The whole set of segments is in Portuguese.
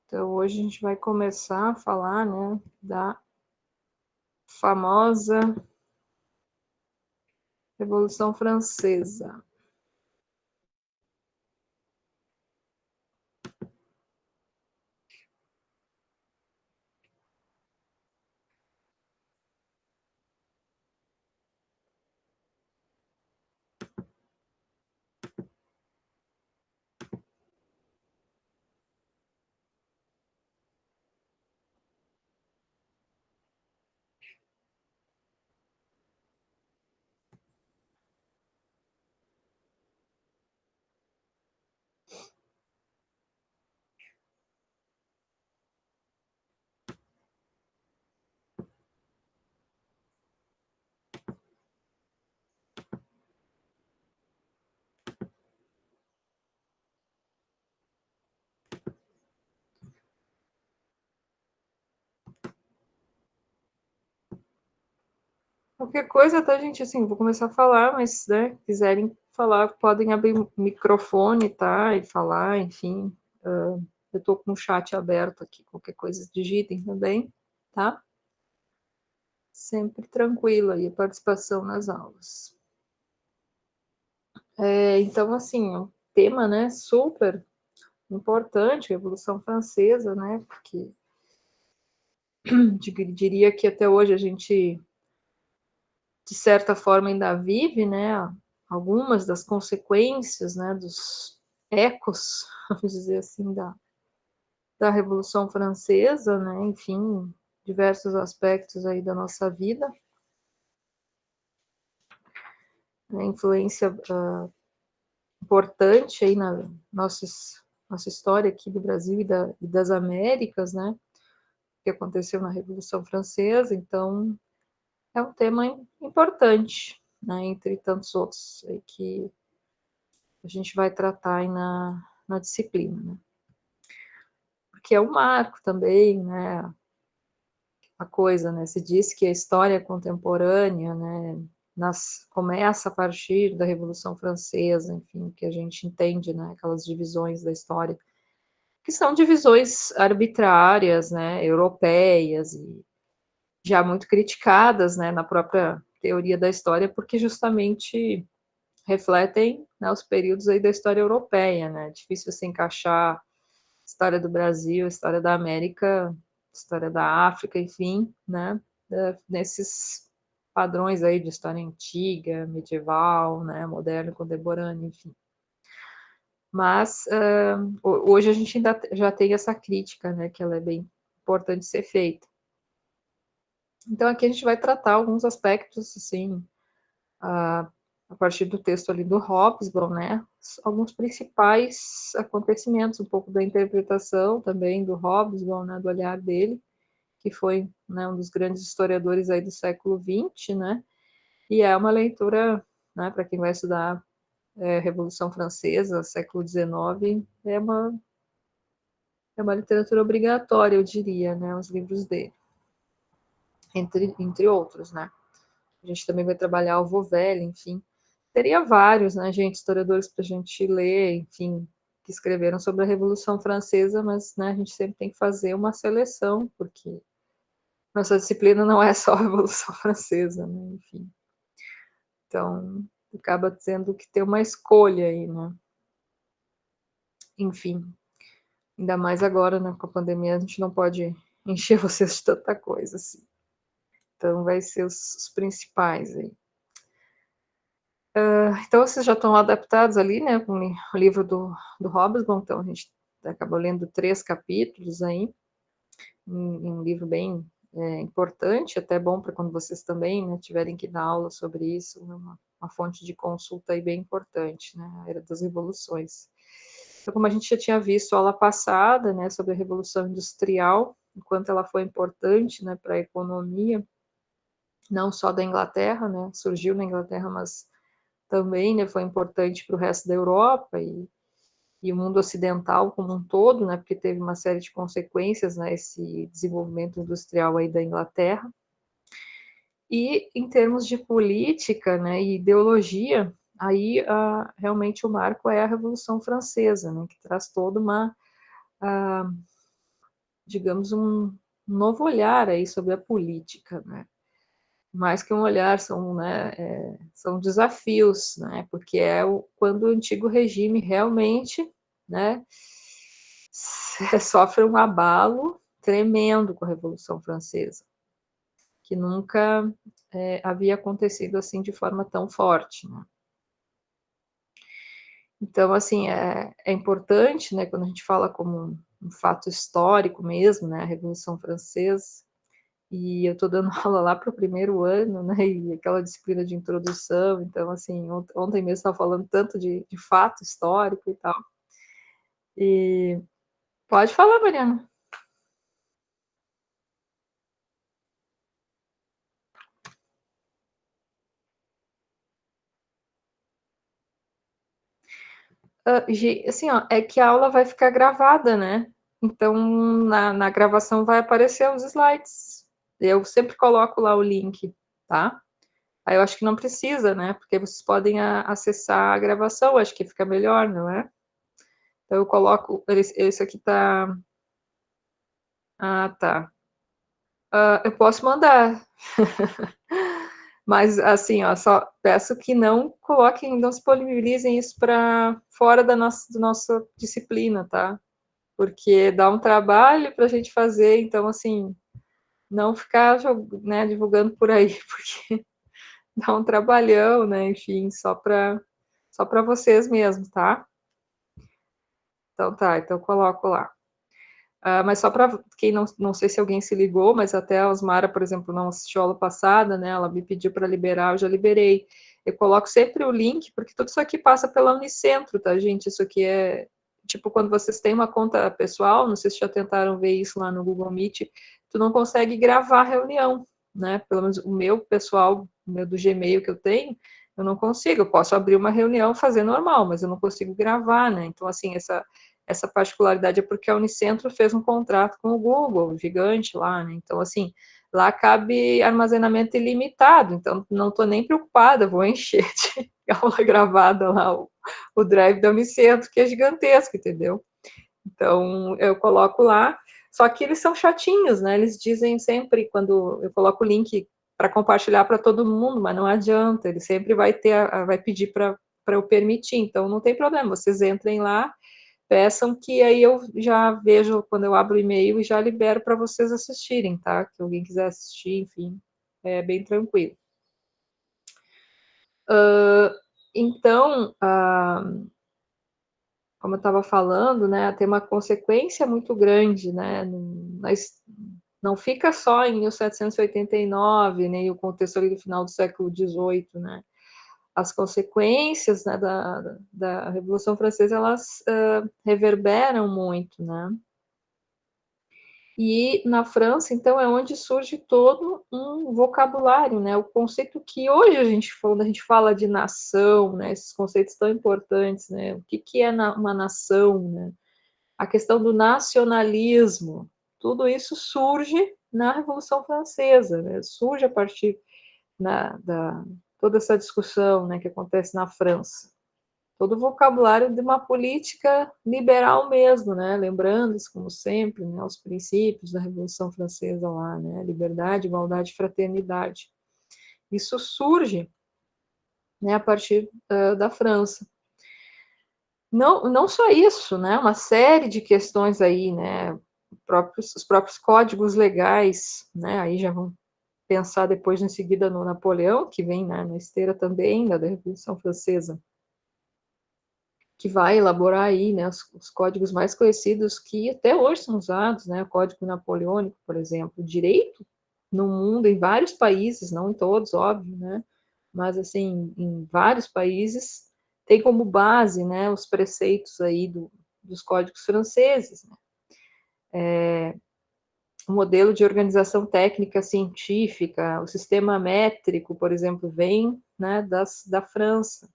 Então, hoje a gente vai começar a falar, né, da famosa Revolução Francesa. Qualquer coisa, tá, gente? Assim, vou começar a falar, mas, né, quiserem falar, podem abrir o microfone, tá? E falar, enfim. Eu tô com o chat aberto aqui, qualquer coisa digitem também, tá? Sempre tranquilo aí a participação nas aulas. Então, assim, o tema, né, super importante, Revolução Francesa, né, porque diria que até hoje a gente, de certa forma, ainda vive, né, algumas das consequências, né, dos ecos, vamos dizer assim, da Revolução Francesa, né, enfim, diversos aspectos aí da nossa vida, né, influência importante aí na nossa história aqui do Brasil e das Américas, né, que aconteceu na Revolução Francesa, então é um tema importante, né, entre tantos outros aí que a gente vai tratar aí na disciplina, né? Porque é um marco também, né, a coisa, né, se diz que a história contemporânea, né, começa a partir da Revolução Francesa, enfim, que a gente entende, né, aquelas divisões da história, que são divisões arbitrárias, né, europeias e já muito criticadas, né, na própria teoria da história, porque justamente refletem, né, os períodos aí da história europeia, né, difícil se encaixar história do Brasil, história da América, história da África, enfim, né, nesses padrões aí de história antiga, medieval, né, moderno, contemporâneo, enfim. Mas hoje a gente ainda já tem essa crítica, né, que ela é bem importante ser feita. Então aqui a gente vai tratar alguns aspectos, assim, a partir do texto ali do Hobsbawm, né, alguns principais acontecimentos, um pouco da interpretação também do Hobsbawm, né, do olhar dele, que foi, né, um dos grandes historiadores aí do século XX, né, e é uma leitura, né, para quem vai estudar Revolução Francesa, século XIX, é uma literatura obrigatória, eu diria, né, os livros dele, entre outros, né. A gente também vai trabalhar o Vauvel, enfim. Teria vários, né, gente, historiadores para a gente ler, enfim, que escreveram sobre a Revolução Francesa, mas, né, a gente sempre tem que fazer uma seleção, porque nossa disciplina não é só a Revolução Francesa, né, enfim. Então, acaba tendo que ter uma escolha aí, né. Enfim, ainda mais agora, né, com a pandemia, a gente não pode encher vocês de tanta coisa, assim. Então, vai ser os principais aí. Então, vocês já estão adaptados ali, né, com o livro do Hobsbawm, então a gente acabou lendo 3 capítulos aí, um livro bem importante, até bom para quando vocês também, né, tiverem que dar aula sobre isso, uma fonte de consulta aí bem importante, né, a Era das Revoluções. Então, como a gente já tinha visto aula passada, né, sobre a Revolução Industrial, o quanto ela foi importante, né, para a economia, não só da Inglaterra, né, surgiu na Inglaterra, mas também, né, foi importante para o resto da Europa e o mundo ocidental como um todo, né, porque teve uma série de consequências, né, esse desenvolvimento industrial aí da Inglaterra. E em termos de política, né, e ideologia, aí realmente o marco é a Revolução Francesa, né, que traz toda digamos, um novo olhar aí sobre a política, né. Mais que um olhar, são, né, são desafios, né, porque é quando o antigo regime realmente, né, sofre um abalo tremendo com a Revolução Francesa, que nunca, havia acontecido assim de forma tão forte, né. Então, assim, é importante, né, quando a gente fala como um fato histórico mesmo, né, a Revolução Francesa, e eu estou dando aula lá para o primeiro ano, né, e aquela disciplina de introdução, então, assim, ontem mesmo estava falando tanto de fato histórico e tal. E pode falar, Mariana. Assim, ó, é que a aula vai ficar gravada, né? Então, na gravação vai aparecer os slides. Eu sempre coloco lá o link, tá? Aí eu acho que não precisa, né? Porque vocês podem acessar a gravação, acho que fica melhor, não é? Então eu coloco, esse aqui tá. Ah, tá. Eu posso mandar. Mas, assim, ó, só peço que não coloquem, não disponibilizem isso para fora da nossa disciplina, tá? Porque dá um trabalho para a gente fazer, então, assim, não ficar, né, divulgando por aí, porque dá um trabalhão, né? Enfim, só para vocês mesmos, tá? Então tá, então eu coloco lá. Mas só para quem não sei se alguém se ligou, mas até a Osmara, por exemplo, não assistiu a aula passada, né? Ela me pediu para liberar, eu já liberei. Eu coloco sempre o link, porque tudo isso aqui passa pela Unicentro, tá, gente? Isso aqui é tipo quando vocês têm uma conta pessoal, não sei se já tentaram ver isso lá no Google Meet, tu não consegue gravar a reunião, né? Pelo menos o meu pessoal, o meu do Gmail que eu tenho, eu não consigo. Eu posso abrir uma reunião, fazer normal, mas eu não consigo gravar, né? Então, assim, essa particularidade é porque a Unicentro fez um contrato com o Google, gigante lá, né? Então, assim, lá cabe armazenamento ilimitado, então não estou nem preocupada, vou encher de aula gravada lá, o drive da Unicentro, que é gigantesco, entendeu? Então, eu coloco lá, só que eles são chatinhos, né? Eles dizem sempre, quando eu coloco o link para compartilhar para todo mundo, mas não adianta, ele sempre vai pedir para eu permitir, então não tem problema, vocês entrem lá, peçam que aí eu já vejo quando eu abro o e-mail e já libero para vocês assistirem, tá? Que alguém quiser assistir, enfim, é bem tranquilo. Então, como eu estava falando, né, tem uma consequência muito grande, né? Não fica só em 1789, nem o contexto ali do final do século XVIII, né? As consequências, né, da Revolução Francesa, elas reverberam muito, né? E na França, então, é onde surge todo um vocabulário, né? O conceito que hoje quando a gente fala de nação, né? Esses conceitos tão importantes, né? O que é uma nação, né? A questão do nacionalismo, tudo isso surge na Revolução Francesa, né? Surge a partir da toda essa discussão, né, que acontece na França. Todo o vocabulário de uma política liberal mesmo, né? Lembrando, como sempre, né, os princípios da Revolução Francesa lá, né? Liberdade, igualdade, fraternidade. Isso surge, né, a partir da França. Não só isso, né? Uma série de questões aí, né? Os próprios códigos legais, né? Aí já vão pensar depois, em seguida, no Napoleão, que vem, né, na esteira também da Revolução Francesa, que vai elaborar aí, né, os códigos mais conhecidos que até hoje são usados, né, o Código Napoleônico, por exemplo, o direito no mundo, em vários países, não em todos, óbvio, né, mas assim, em vários países, tem como base, né, os preceitos aí dos códigos franceses, né. O modelo de organização técnica científica, o sistema métrico, por exemplo, vem, né, da França,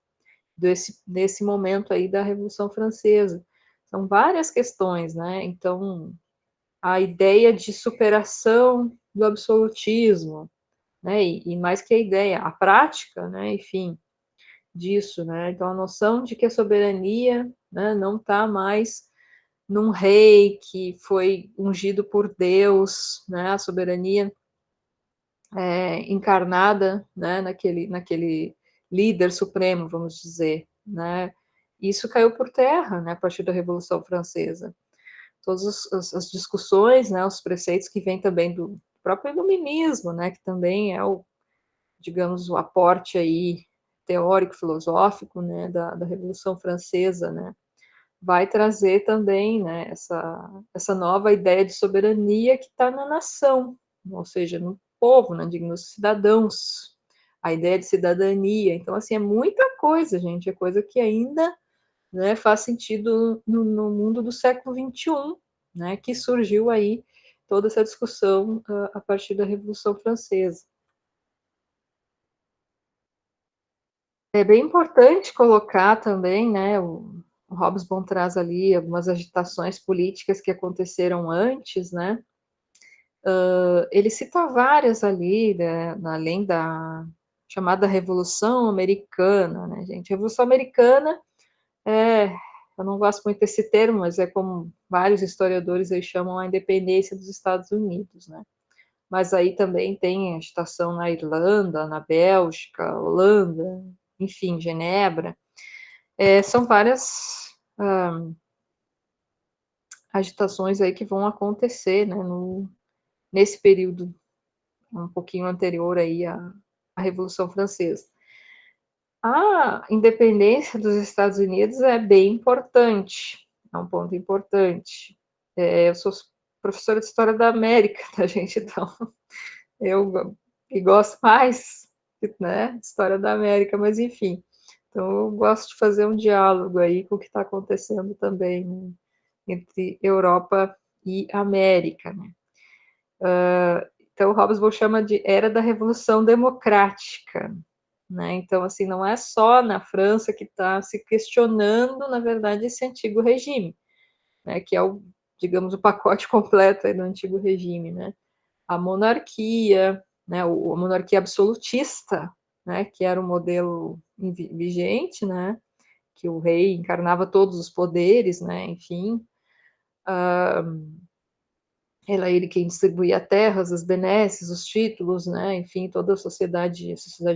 desse momento aí da Revolução Francesa. São várias questões, né? Então, a ideia de superação do absolutismo, né? E mais que a ideia, a prática, né? Enfim, disso, né? Então, a noção de que a soberania, né, não está mais num rei que foi ungido por Deus, né, a soberania encarnada, né, naquele líder supremo, vamos dizer, né. Isso caiu por terra, né, a partir da Revolução Francesa. Todas as discussões, né, os preceitos que vêm também do próprio iluminismo, né, que também é o, digamos, o aporte aí teórico, filosófico, né, da Revolução Francesa, né, vai trazer também, né, essa nova ideia de soberania que está na nação, ou seja, no povo, né, nos cidadãos, a ideia de cidadania. Então, assim, é muita coisa, gente, é coisa que ainda, né, faz sentido no mundo do século XXI, né, que surgiu aí toda essa discussão a partir da Revolução Francesa. É bem importante colocar também, né, o Hobsbawm traz ali algumas agitações políticas que aconteceram antes, né, ele cita várias ali, né, além da chamada Revolução Americana, né, gente. Revolução Americana é, eu não gosto muito desse termo, mas é como vários historiadores aí chamam a independência dos Estados Unidos, né. Mas aí também tem agitação na Irlanda, na Bélgica, Holanda, enfim, Genebra. São várias agitações aí que vão acontecer, né, nesse período um pouquinho anterior aí à Revolução Francesa. A independência dos Estados Unidos é bem importante, é um ponto importante. Eu sou professora de História da América, tá, gente? Então, eu que gosto mais, né, de História da América, mas enfim. Então, eu gosto de fazer um diálogo aí com o que está acontecendo também, né, entre Europa e América, né. Então, o Hobsbawm chama de Era da Revolução Democrática, né? Então, assim, não é só na França que está se questionando, na verdade, esse antigo regime, né? Que é o, digamos, o pacote completo aí do antigo regime, né? A monarquia, né? A monarquia absolutista, né? Que era o modelo vigente, né? Que o rei encarnava todos os poderes, né? Enfim, era ele quem distribuía terras, as benesses, os títulos, né? Enfim, toda a sociedade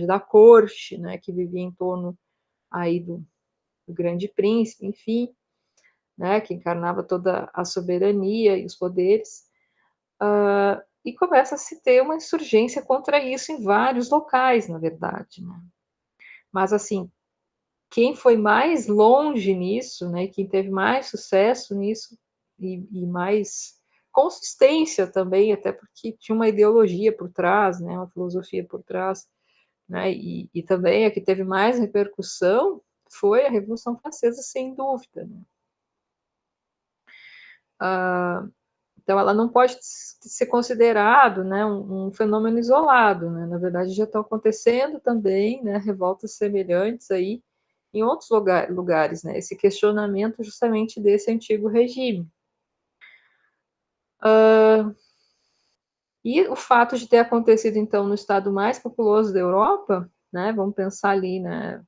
da corte, né? Que vivia em torno aí do grande príncipe, enfim, né, que encarnava toda a soberania e os poderes, e começa a se ter uma insurgência contra isso em vários locais, na verdade, né. Mas, assim, quem foi mais longe nisso, né, quem teve mais sucesso nisso e mais consistência também, até porque tinha uma ideologia por trás, né, uma filosofia por trás, né, e também a que teve mais repercussão foi a Revolução Francesa, sem dúvida, né. Então ela não pode ser considerado, né, um fenômeno isolado, né, na verdade já estão acontecendo também, né, revoltas semelhantes aí em outros lugares, né, esse questionamento justamente desse antigo regime. E o fato de ter acontecido então no estado mais populoso da Europa, né, vamos pensar ali, né,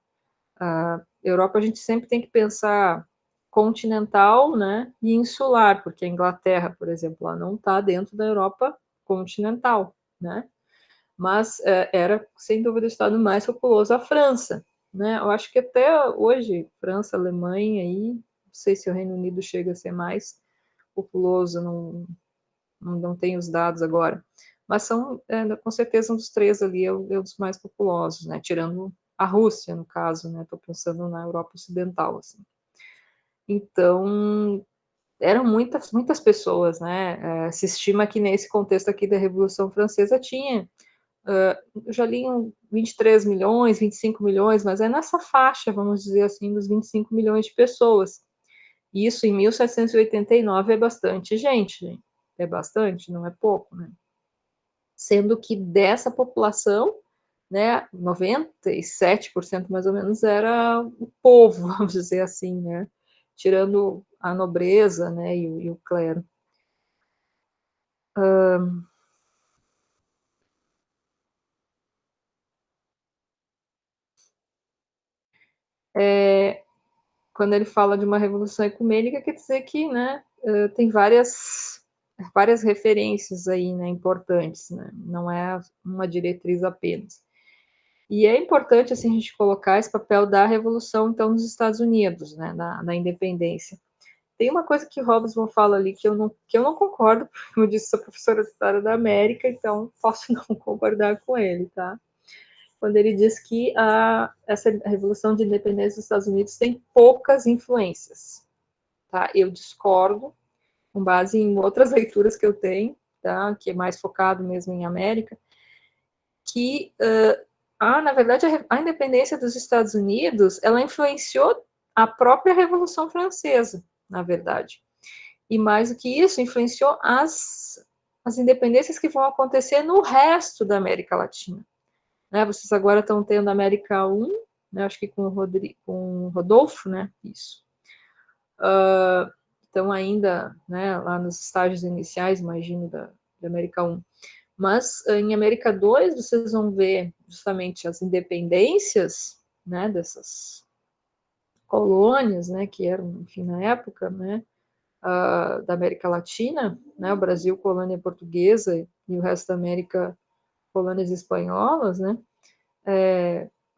a Europa a gente sempre tem que pensar continental, né, e insular, porque a Inglaterra, por exemplo, ela não está dentro da Europa continental, né, mas era sem dúvida o estado mais populoso, a França, né, eu acho que até hoje, França, Alemanha aí, não sei se o Reino Unido chega a ser mais populoso, não tenho os dados agora, mas são, com certeza um dos três ali é um dos mais populosos, né, tirando a Rússia, no caso, né, estou pensando na Europa Ocidental, assim. Então, eram muitas, muitas pessoas, né, se estima que nesse contexto aqui da Revolução Francesa tinha, já liam 23 milhões, 25 milhões, mas é nessa faixa, vamos dizer assim, dos 25 milhões de pessoas. Isso em 1789 é bastante gente, é bastante, não é pouco, né? Sendo que dessa população, né, 97% mais ou menos era o povo, vamos dizer assim, né, tirando a nobreza, né, e o clero. quando ele fala de uma revolução ecumênica, quer dizer que, né, tem várias referências aí, né, importantes, né, não é uma diretriz apenas. E é importante, assim, a gente colocar esse papel da revolução, então, nos Estados Unidos, né, na independência. Tem uma coisa que Robson fala ali que eu não concordo, porque, como eu disse, sou professora de História da América, então posso não concordar com ele, tá? Quando ele diz que essa Revolução de Independência dos Estados Unidos tem poucas influências, tá? Eu discordo, com base em outras leituras que eu tenho, tá? Que é mais focado mesmo em América, que, na verdade, a independência dos Estados Unidos, ela influenciou a própria Revolução Francesa, na verdade. E mais do que isso, influenciou as independências que vão acontecer no resto da América Latina. Né? Vocês agora estão tendo América 1, né? Acho que com o Rodolfo, né? Isso. Estão ainda, né, lá nos estágios iniciais, imagino, da América 1. Mas em América 2, vocês vão ver justamente as independências, né, dessas colônias, né, que eram, enfim, na época, né, da América Latina, né, o Brasil, colônia portuguesa, e o resto da América, colônias espanholas, né,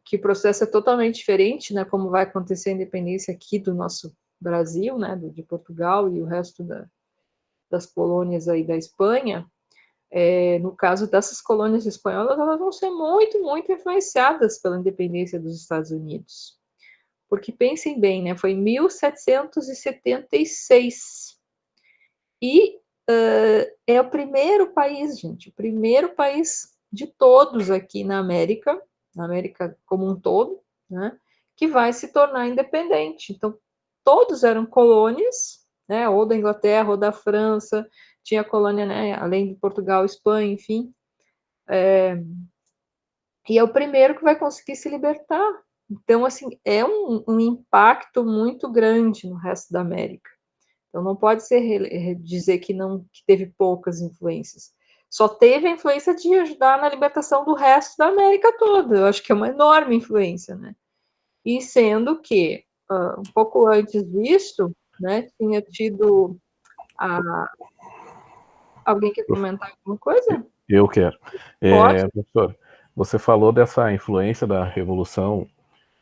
que o processo é totalmente diferente, né, como vai acontecer a independência aqui do nosso Brasil, né, de Portugal e o resto das colônias aí da Espanha. No caso dessas colônias espanholas, elas vão ser muito, muito influenciadas pela independência dos Estados Unidos. Porque pensem bem, né, foi em 1776. E é o primeiro país, gente, o primeiro país de todos aqui na América como um todo, né, que vai se tornar independente. Então, todos eram colônias, né, ou da Inglaterra ou da França, tinha colônia, né, além de Portugal, Espanha, enfim. E é o primeiro que vai conseguir se libertar. Então, assim, é um impacto muito grande no resto da América. Então, não pode ser dizer que teve poucas influências. Só teve a influência de ajudar na libertação do resto da América toda. Eu acho que é uma enorme influência, né? E sendo que, um pouco antes disso, né, tinha tido alguém quer comentar alguma coisa? Eu quero. Pode? Professor, você falou dessa influência da Revolução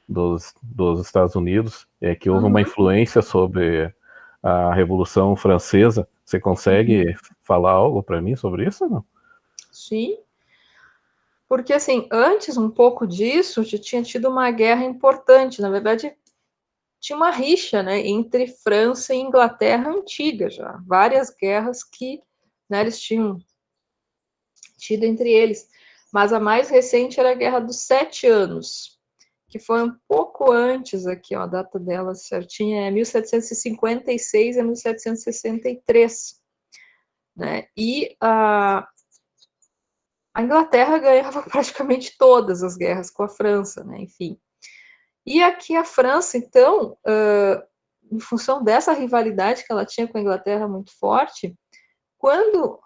dos Estados Unidos, que houve uma Uhum. influência sobre a Revolução Francesa. Você consegue falar algo para mim sobre isso ou não? Sim. Porque, assim, antes um pouco disso, já tinha tido uma guerra importante. Na verdade, tinha uma rixa, né, entre França e Inglaterra antiga já. Várias guerras que, né, eles tinham tido entre eles. Mas a mais recente era a Guerra dos 7 Anos, que foi um pouco antes aqui, ó, a data dela certinha é 1756 a 1763. Né? E a Inglaterra ganhava praticamente todas as guerras com a França, né? Enfim. E aqui a França, então, em função dessa rivalidade que ela tinha com a Inglaterra muito forte, quando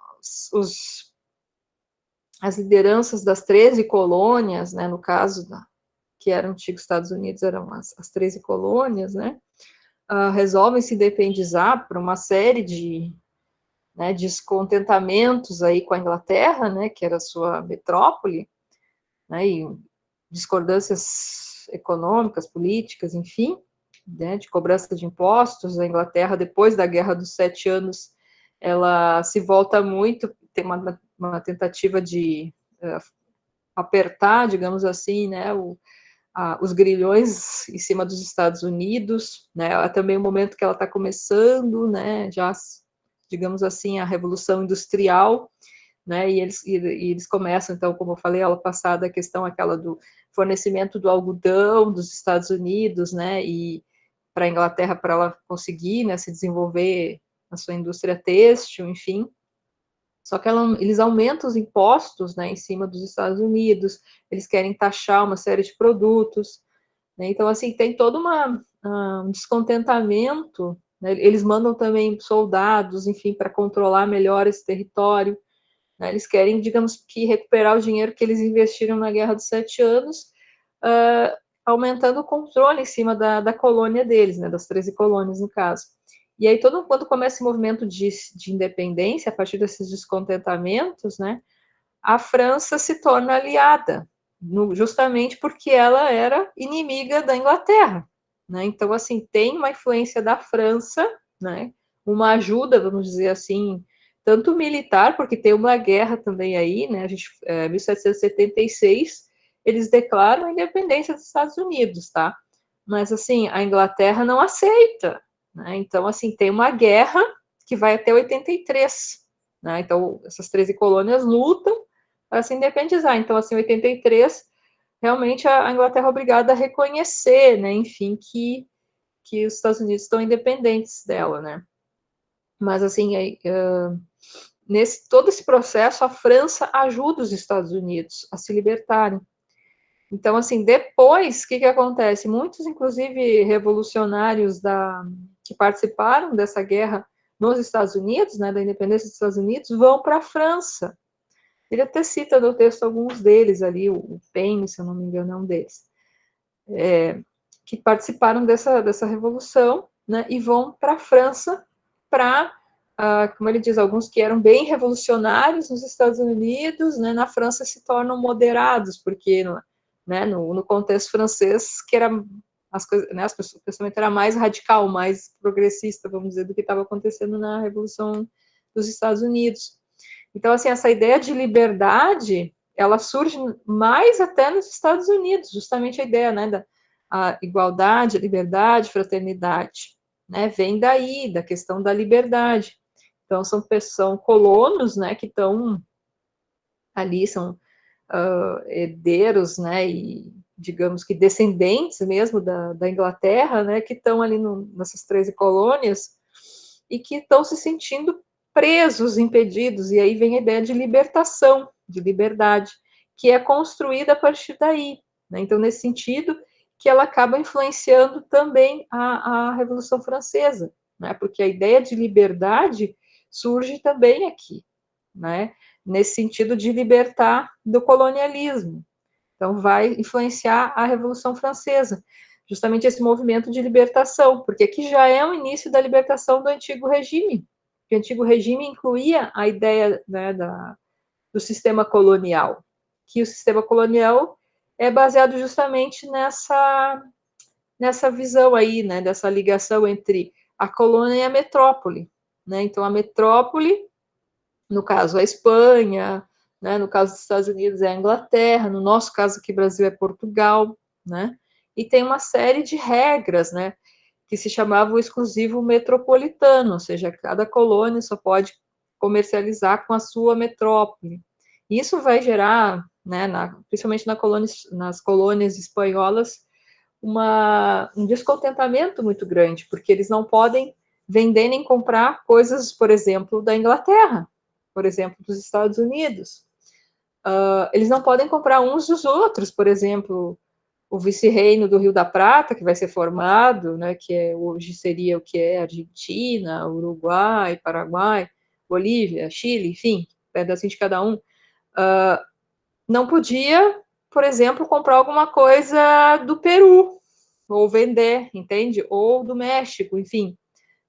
as lideranças das 13 colônias, né, no caso que eram antigos Estados Unidos, eram as 13 colônias, né, resolvem se independizar por uma série de, né, descontentamentos aí com a Inglaterra, né, que era a sua metrópole, né, e discordâncias econômicas, políticas, enfim, né, de cobrança de impostos. A Inglaterra, depois da Guerra dos 7 Anos, ela se volta muito, tem uma tentativa de apertar, digamos assim, né, os grilhões em cima dos Estados Unidos, né, é também o momento que ela está começando, né, já, digamos assim, a Revolução Industrial, né, e eles começam, então, como eu falei, aula passada, a questão aquela do fornecimento do algodão dos Estados Unidos, né, e para a Inglaterra, para ela conseguir, né, se desenvolver a sua indústria têxtil, enfim. Só que eles aumentam os impostos, né, em cima dos Estados Unidos, eles querem taxar uma série de produtos, né, então, assim, tem todo um descontentamento, né, eles mandam também soldados, enfim, para controlar melhor esse território, né, eles querem, digamos que, recuperar o dinheiro que eles investiram na Guerra dos 7 Anos, aumentando o controle em cima da colônia deles, né, das 13 colônias, no caso. E aí, quando começa esse movimento de independência, a partir desses descontentamentos, né, a França se torna aliada, justamente porque ela era inimiga da Inglaterra, né? Então, assim, tem uma influência da França, né? Uma ajuda, vamos dizer assim, tanto militar, porque tem uma guerra também aí, né? 1776, eles declaram a independência dos Estados Unidos, tá? Mas, assim, a Inglaterra não aceita, né? Então, assim, tem uma guerra que vai até 83, né? Então, essas 13 colônias lutam para se independizar. Então, assim, em 83, realmente a Inglaterra é obrigada a reconhecer, né, enfim, que os Estados Unidos estão independentes dela, né. Mas, assim, todo esse processo, a França ajuda os Estados Unidos a se libertarem. Então, assim, depois, o que acontece? Muitos, inclusive, revolucionários que participaram dessa guerra nos Estados Unidos, né, da independência dos Estados Unidos, vão para a França. Ele até cita no texto alguns deles ali, o Penn, se eu não me engano, é um deles, que participaram dessa revolução, né, e vão para a França para, como ele diz, alguns que eram bem revolucionários nos Estados Unidos, né, na França se tornam moderados, porque né, no contexto francês, que era as coisas, né, o pensamento era mais radical, mais progressista, vamos dizer, do que estava acontecendo na Revolução dos Estados Unidos. Então, assim, essa ideia de liberdade, ela surge mais até nos Estados Unidos, justamente a ideia, né, da a igualdade, liberdade, fraternidade, né, vem daí, da questão da liberdade. Então, são colonos, né, que estão ali, são herdeiros, né, e digamos que descendentes mesmo da Inglaterra, né, que estão ali nessas 13 colônias e que estão se sentindo presos, impedidos, e aí vem a ideia de libertação, de liberdade, que é construída a partir daí, né? Então, nesse sentido, que ela acaba influenciando também a Revolução Francesa, né? Porque a ideia de liberdade surge também aqui, né? Nesse sentido de libertar do colonialismo. Então, vai influenciar a Revolução Francesa, justamente esse movimento de libertação, porque aqui já é o início da libertação do antigo regime. O antigo regime incluía a ideia, né, do sistema colonial, que o sistema colonial é baseado justamente nessa visão aí, né, dessa ligação entre a colônia e a metrópole, né? Então, a metrópole, no caso, a Espanha, né? No caso dos Estados Unidos é a Inglaterra, no nosso caso aqui, Brasil, é Portugal, né? E tem uma série de regras, né? Que se chamava o exclusivo metropolitano, ou seja, cada colônia só pode comercializar com a sua metrópole. Isso vai gerar, né, principalmente nas colônias espanholas, um descontentamento muito grande, porque eles não podem vender nem comprar coisas, por exemplo, da Inglaterra, por exemplo, dos Estados Unidos. Eles não podem comprar uns dos outros, por exemplo, o vice-reino do Rio da Prata, que vai ser formado, né, hoje seria o que é Argentina, Uruguai, Paraguai, Bolívia, Chile, enfim, pedacinho de cada um, não podia, por exemplo, comprar alguma coisa do Peru, ou vender, entende? Ou do México, enfim.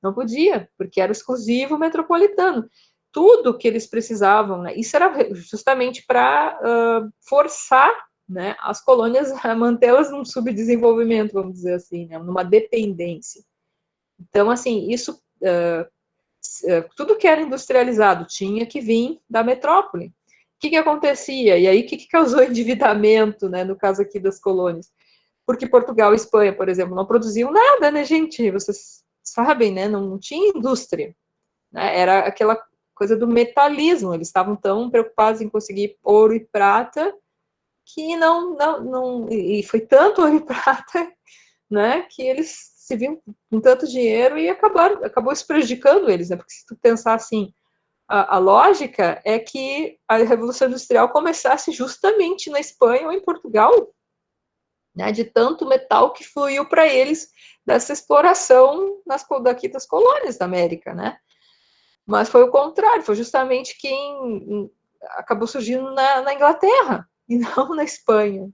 Não podia, porque era exclusivo metropolitano. Tudo que eles precisavam, né? Isso era justamente para forçar, né, as colônias a mantê-las num subdesenvolvimento, vamos dizer assim, né, numa dependência. Então, assim, isso, tudo que era industrializado tinha que vir da metrópole. O que acontecia? E aí, o que causou endividamento, né, no caso aqui das colônias? Porque Portugal e Espanha, por exemplo, não produziam nada, né, gente? Vocês sabem, né? Não tinha indústria. Né? Era aquela coisa do metalismo. Eles estavam tão preocupados em conseguir ouro e prata que não e foi tanto ouro e prata, né, que eles se viam com tanto dinheiro e acabou se prejudicando eles, né? Porque se tu pensar assim, a lógica é que a Revolução Industrial começasse justamente na Espanha ou em Portugal, né, de tanto metal que fluiu para eles dessa exploração daqui das colônias da América, né? Mas foi o contrário, foi justamente quem acabou surgindo na Inglaterra e não na Espanha.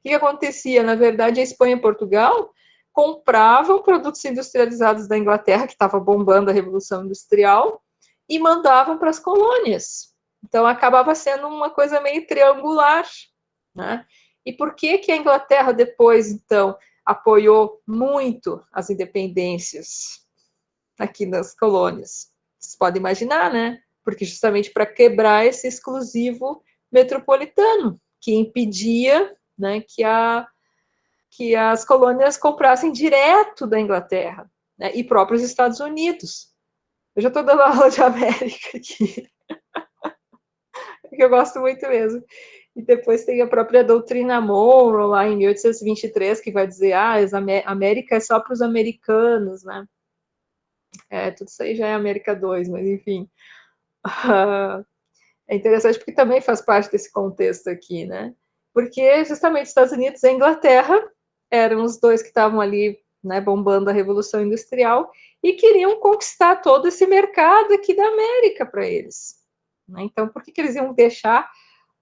que acontecia? Na verdade, a Espanha e Portugal compravam produtos industrializados da Inglaterra, que estava bombando a Revolução Industrial, e mandavam para as colônias. Então, acabava sendo uma coisa meio triangular, né? E por que que a Inglaterra depois, então, apoiou muito as independências aqui nas colônias? Vocês podem imaginar, né? Porque justamente para quebrar esse exclusivo metropolitano, que impedia, né, que as colônias comprassem direto da Inglaterra, né, e próprios Estados Unidos. Eu já estou dando aula de América aqui, que eu gosto muito mesmo. E depois tem a própria doutrina Monroe, lá em 1823, que vai dizer, a América é só para os americanos, né? Tudo isso aí já é América 2, mas enfim. É interessante porque também faz parte desse contexto aqui, né? Porque justamente Estados Unidos e Inglaterra eram os dois que estavam ali, né, bombando a Revolução Industrial e queriam conquistar todo esse mercado aqui da América para eles. Né? Então, por que eles iam deixar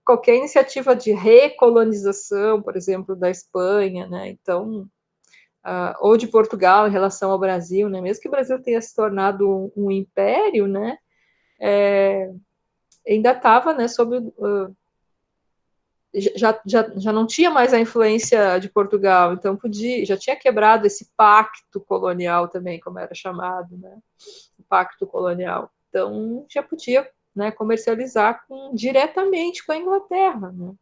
qualquer iniciativa de recolonização, por exemplo, da Espanha, né? Então, ou de Portugal em relação ao Brasil, né? Mesmo que o Brasil tenha se tornado um império, né? Ainda estava, né, sob já não tinha mais a influência de Portugal, então já tinha quebrado esse pacto colonial também, como era chamado, né? O pacto colonial. Então já podia, né, comercializar diretamente com a Inglaterra, né?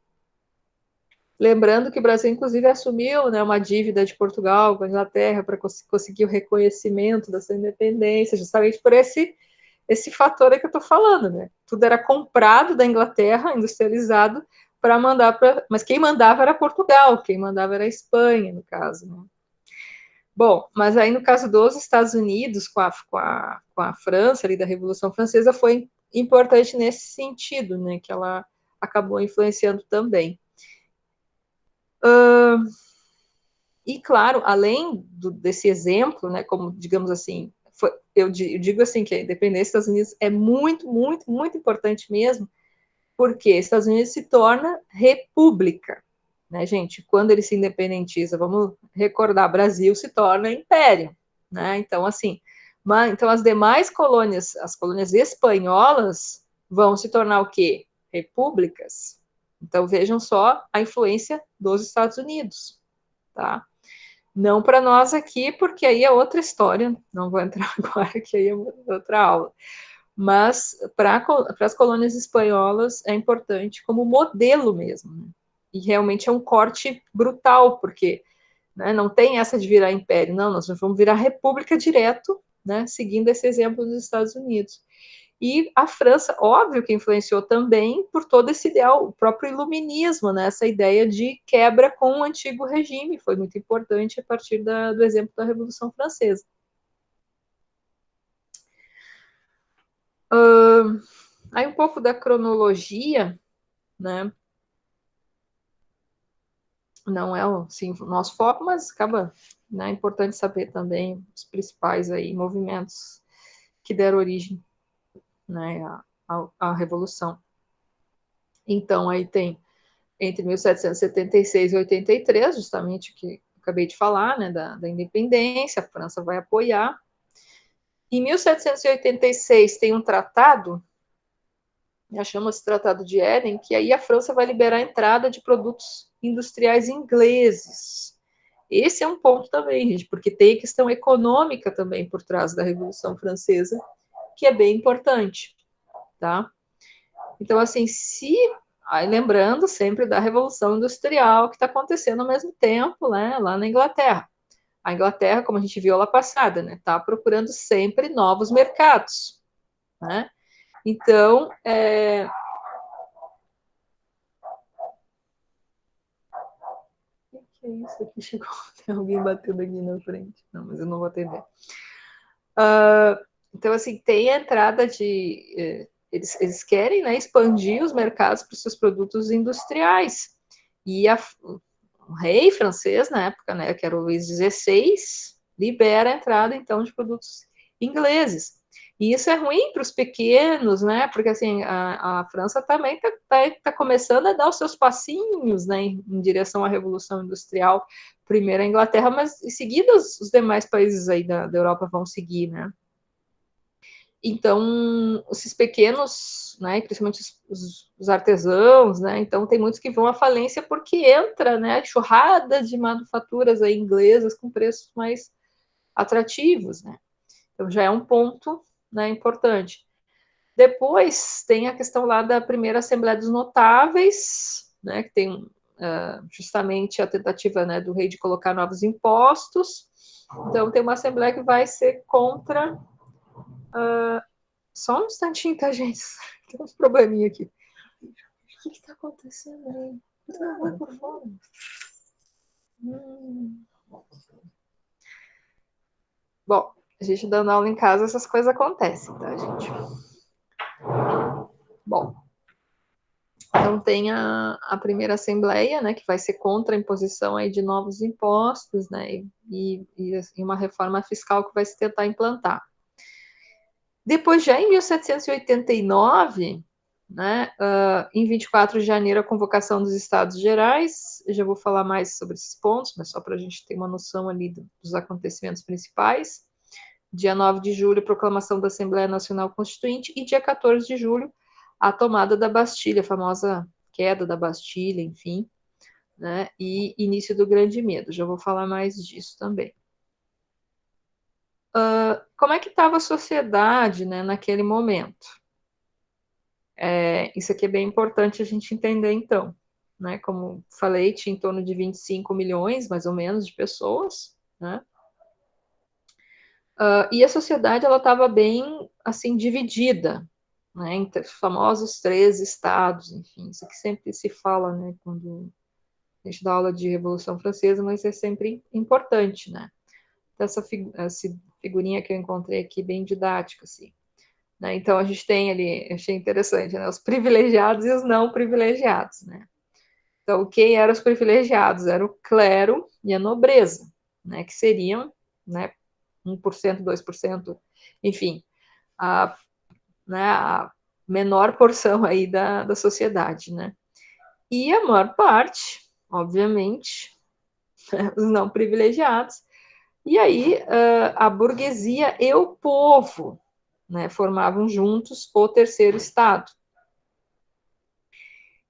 Lembrando que o Brasil, inclusive, assumiu, né, uma dívida de Portugal com a Inglaterra para conseguir o reconhecimento da sua independência, justamente por esse fator aí que eu estou falando, né? Tudo era comprado da Inglaterra, industrializado, para mandar para. Mas quem mandava era Portugal, quem mandava era a Espanha, no caso. Né? Bom, mas aí no caso dos Estados Unidos, com a França, ali da Revolução Francesa, foi importante nesse sentido, né? Que ela acabou influenciando também. E, claro, além desse exemplo, né, como, digamos assim, eu digo assim, que a independência dos Estados Unidos é muito, muito, muito importante mesmo, porque Estados Unidos se torna república, né, gente? Quando ele se independentiza, vamos recordar, Brasil se torna império, né? Então, assim, então as demais colônias, as colônias espanholas, vão se tornar o quê? Repúblicas. Então, vejam só a influência dos Estados Unidos, tá? Não para nós aqui, porque aí é outra história, não vou entrar agora, que aí é outra aula. Mas para as colônias espanholas é importante como modelo mesmo. Né? E realmente é um corte brutal, porque né, não tem essa de virar império, não, nós vamos virar república direto, né, seguindo esse exemplo dos Estados Unidos. E a França, óbvio que influenciou também por todo esse ideal, o próprio iluminismo, né? Essa ideia de quebra com o antigo regime, foi muito importante a partir do exemplo da Revolução Francesa. Aí um pouco da cronologia, né? Não é assim, o nosso foco, mas acaba, né, importante saber também os principais aí movimentos que deram origem, né, à Revolução. Então, aí tem entre 1776 e 83, justamente o que acabei de falar, né, da independência, a França vai apoiar. Em 1786 tem um tratado, chama-se Tratado de Éden, que aí a França vai liberar a entrada de produtos industriais ingleses. Esse é um ponto também, gente, porque tem a questão econômica também por trás da Revolução Francesa, que é bem importante, tá? Então, assim, aí, lembrando sempre da Revolução Industrial que está acontecendo ao mesmo tempo, né, lá na Inglaterra. A Inglaterra, como a gente viu lá passada, né, está procurando sempre novos mercados, né? Então, o que é isso aqui? Chegou, tem alguém batendo aqui na frente. Não, mas eu não vou atender. Então, assim, tem a entrada de... Eles querem, né, expandir os mercados para os seus produtos industriais. E o rei francês, na época, né, que era o Luís XVI, libera a entrada, então, de produtos ingleses. E isso é ruim para os pequenos, né? Porque assim a França também tá começando a dar os seus passinhos, né, em direção à Revolução Industrial. Primeiro a Inglaterra, mas em seguida os demais países aí da Europa vão seguir, né? Então, esses pequenos, né, principalmente os artesãos, né, então tem muitos que vão à falência porque entra, né, churrada de manufaturas aí inglesas com preços mais atrativos, né. Então já é um ponto, né, importante. Depois tem a questão lá da primeira Assembleia dos Notáveis, né, que tem justamente a tentativa, né, do rei de colocar novos impostos. Então tem uma Assembleia que vai ser contra só um instantinho, tá, gente? Tem uns probleminha aqui. O que tá acontecendo aí? Eu vou por fora. Bom, a gente dando aula em casa, essas coisas acontecem, tá, gente? Bom, então tem a primeira assembleia, né, que vai ser contra a imposição aí de novos impostos, né, e uma reforma fiscal que vai se tentar implantar. Depois, já em 1789, né, em 24 de janeiro, a convocação dos Estados Gerais. Eu já vou falar mais sobre esses pontos, mas só para a gente ter uma noção ali dos acontecimentos principais. Dia 9 de julho, proclamação da Assembleia Nacional Constituinte, e dia 14 de julho, a tomada da Bastilha, a famosa queda da Bastilha, enfim, né, e início do Grande Medo. Já vou falar mais disso também. Como é que estava a sociedade, né, naquele momento? Isso aqui é bem importante a gente entender, então. Né? Como falei, tinha em torno de 25 milhões, mais ou menos, de pessoas, né? E a sociedade ela estava bem assim dividida, né, entre os famosos 3 estados, enfim, isso que sempre se fala, né, quando a gente dá aula de Revolução Francesa, mas é sempre importante, né? Essa figurinha que eu encontrei aqui bem didática, assim. Né? Então a gente tem ali, achei interessante, né, os privilegiados e os não privilegiados, né? Então, quem eram os privilegiados? Era o clero e a nobreza, né, que seriam, né, 1%, 2%, enfim, né, a menor porção aí da sociedade, né? E a maior parte, obviamente, os não privilegiados. E aí a burguesia e o povo, né, formavam juntos o terceiro estado.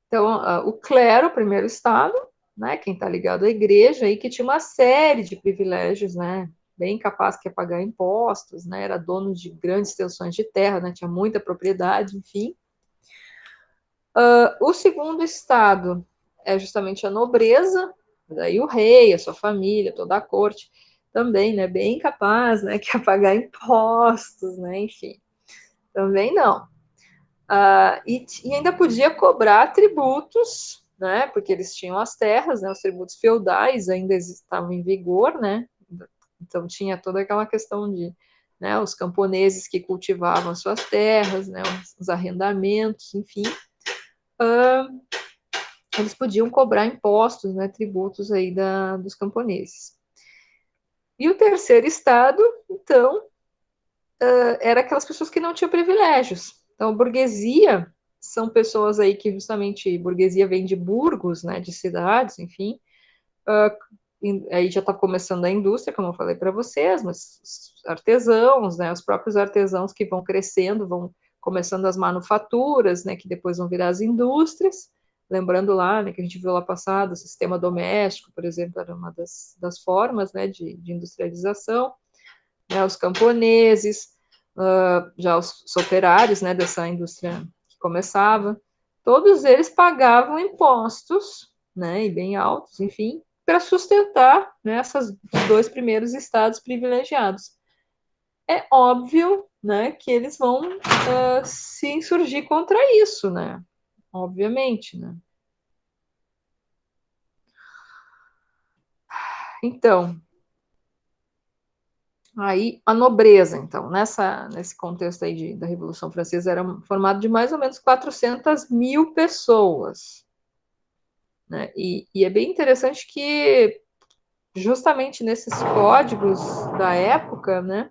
Então, o clero, o primeiro estado, né, quem está ligado à igreja, aí, que tinha uma série de privilégios, né, bem capaz que ia pagar impostos, né, era dono de grandes extensões de terra, né, tinha muita propriedade, enfim. O segundo estado é justamente a nobreza, daí o rei, a sua família, toda a corte, também, né, bem capaz, né, que ia pagar impostos, né, enfim. Também não. E ainda podia cobrar tributos, né, porque eles tinham as terras, né, os tributos feudais ainda estavam em vigor, né, então tinha toda aquela questão de, né, os camponeses que cultivavam as suas terras, né, os arrendamentos, enfim, eles podiam cobrar impostos, né, tributos aí dos camponeses. E o terceiro estado, então, era aquelas pessoas que não tinham privilégios. Então, a burguesia são pessoas aí que justamente, burguesia vem de burgos, né, de cidades, enfim, aí já está começando a indústria, como eu falei para vocês, mas os artesãos, né, os próprios artesãos que vão crescendo, vão começando as manufaturas, né, que depois vão virar as indústrias, lembrando lá, né, que a gente viu lá passado, o sistema doméstico, por exemplo, era uma das formas, né, de industrialização, né, os camponeses, já os operários, né, dessa indústria que começava, todos eles pagavam impostos, né, e bem altos, enfim, para sustentar, né, esses 2 primeiros estados privilegiados. É óbvio, né, que eles vão se insurgir contra isso, né, obviamente, né. Então, aí a nobreza, então, nesse contexto aí da Revolução Francesa, era formado de mais ou menos 400 mil pessoas. Né? E é bem interessante que, justamente nesses códigos da época, né,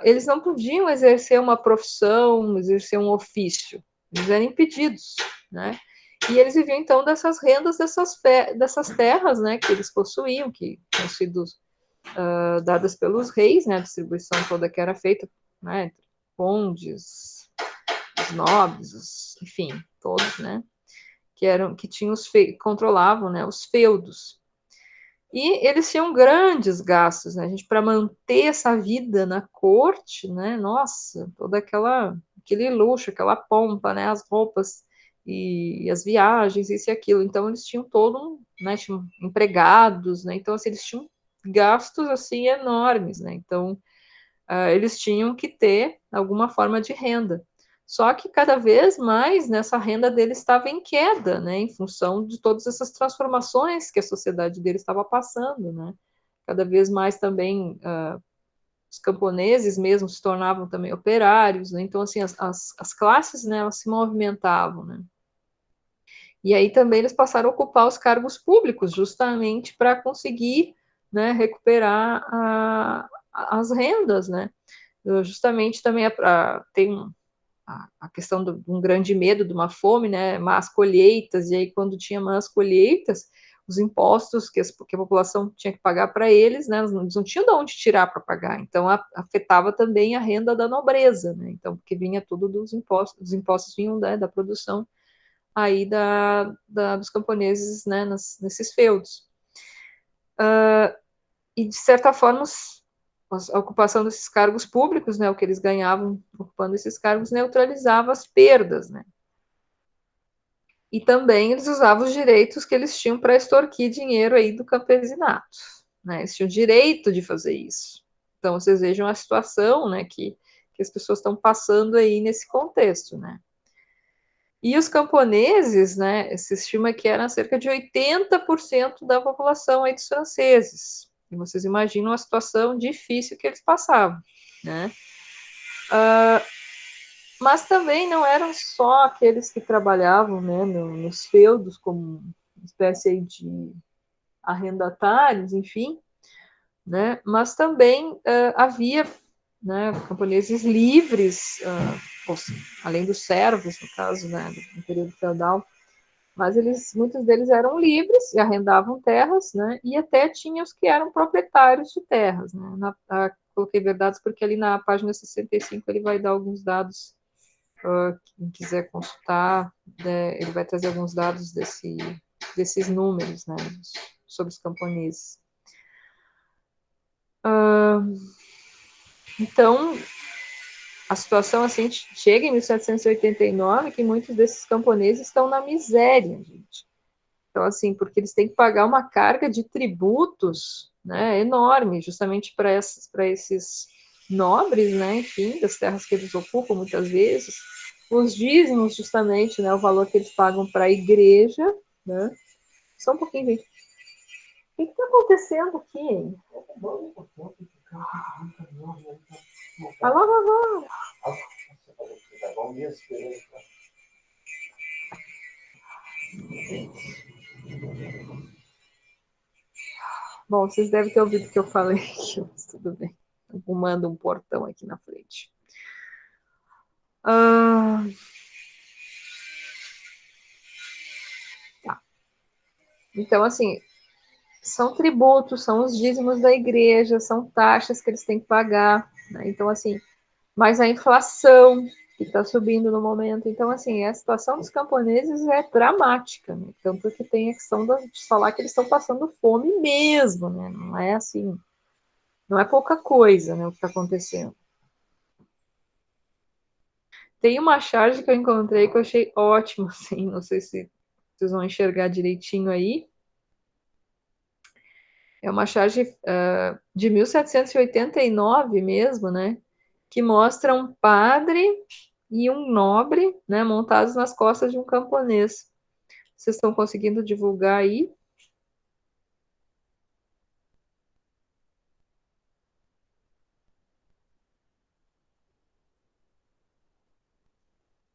eles não podiam exercer uma profissão, exercer um ofício, eles eram impedidos, né? E eles viviam, então, dessas rendas, dessas terras, né, que eles possuíam, que tinham sido dadas pelos reis, né, a distribuição toda que era feita, né, entre condes, os nobres, enfim, todos, né, que tinham controlavam, né, os feudos. E eles tinham grandes gastos, né, gente, para manter essa vida na corte, né, nossa, aquele luxo, aquela pompa, né, as roupas e as viagens, isso e aquilo. Então eles tinham né, tinham empregados, né, então assim, eles tinham gastos assim enormes, né, então eles tinham que ter alguma forma de renda. Só que cada vez mais nessa renda deles estava em queda, né, em função de todas essas transformações que a sociedade deles estava passando, né. Cada vez mais também os camponeses mesmo se tornavam também operários, né, então assim as classes, né, elas se movimentavam, né. E aí também eles passaram a ocupar os cargos públicos justamente para conseguir, né, recuperar as rendas, né. Justamente também tem a questão de um grande medo de uma fome, né, más colheitas, e aí quando tinha más colheitas, os impostos que a população tinha que pagar para eles, né, eles não tinham de onde tirar para pagar, então afetava também a renda da nobreza, né, então porque vinha tudo dos impostos, os impostos vinham da produção aí dos camponeses, né, nesses feudos. E de certa forma a ocupação desses cargos públicos, né, o que eles ganhavam ocupando esses cargos, neutralizava as perdas, né? E também eles usavam os direitos que eles tinham para extorquir dinheiro aí do campesinato, né? Eles tinham direito de fazer isso. Então vocês vejam a situação, né, que as pessoas estão passando aí nesse contexto, né? E os camponeses, né, se estima que eram cerca de 80% da população aí dos franceses. E vocês imaginam a situação difícil que eles passavam, né? Mas também não eram só aqueles que trabalhavam, né, nos feudos como uma espécie de arrendatários, enfim, né? Mas também havia, né, camponeses livres, além dos servos, no caso, né, no período feudal, mas muitos deles eram livres e arrendavam terras, né? E até tinha os que eram proprietários de terras, né? Coloquei verdades porque ali na página 65 ele vai dar alguns dados. Quem quiser consultar, né, ele vai trazer alguns dados desses números, né? Sobre os camponeses. Então, a situação assim chega em 1789 que muitos desses camponeses estão na miséria, gente. Então, assim, porque eles têm que pagar uma carga de tributos, né, enorme, justamente para esses nobres, né, enfim, das terras que eles ocupam muitas vezes, os dízimos, justamente, né, o valor que eles pagam para a igreja, né. Só um pouquinho, gente. O que está acontecendo aqui, hein? Alô, vovó! Bom, vocês devem ter ouvido o que eu falei aqui, mas tudo bem. Arrumando um portão aqui na frente. Tá. Então, assim, são tributos, são os dízimos da igreja, são taxas que eles têm que pagar, né? Então, assim, mais a inflação que está subindo no momento. Então, assim, a situação dos camponeses é dramática, né? Tanto que tem a questão de falar que eles estão passando fome mesmo, né? Não é assim, não é pouca coisa, né, o que está acontecendo. Tem uma charge que eu encontrei que eu achei ótima, assim, não sei se vocês vão enxergar direitinho aí. É uma charge de 1789 mesmo, né? Que mostra um padre e um nobre, né, montados nas costas de um camponês. Vocês estão conseguindo divulgar aí?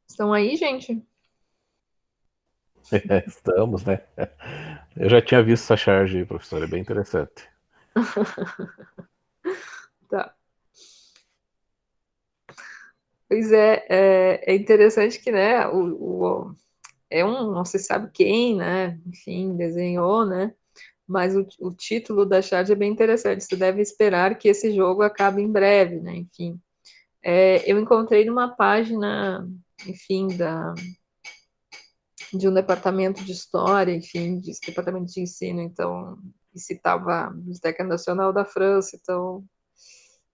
Estão aí, gente? Estamos, né? Eu já tinha visto essa charge aí, professor, é bem interessante. Tá. Pois é interessante que, né, não se sabe quem, né, enfim, desenhou, né, mas o título da charge é bem interessante. Você deve esperar que esse jogo acabe em breve, né, enfim. Eu encontrei numa página, enfim, de um departamento de história, enfim, de departamento de ensino, então, e citava a Biblioteca Nacional da França, então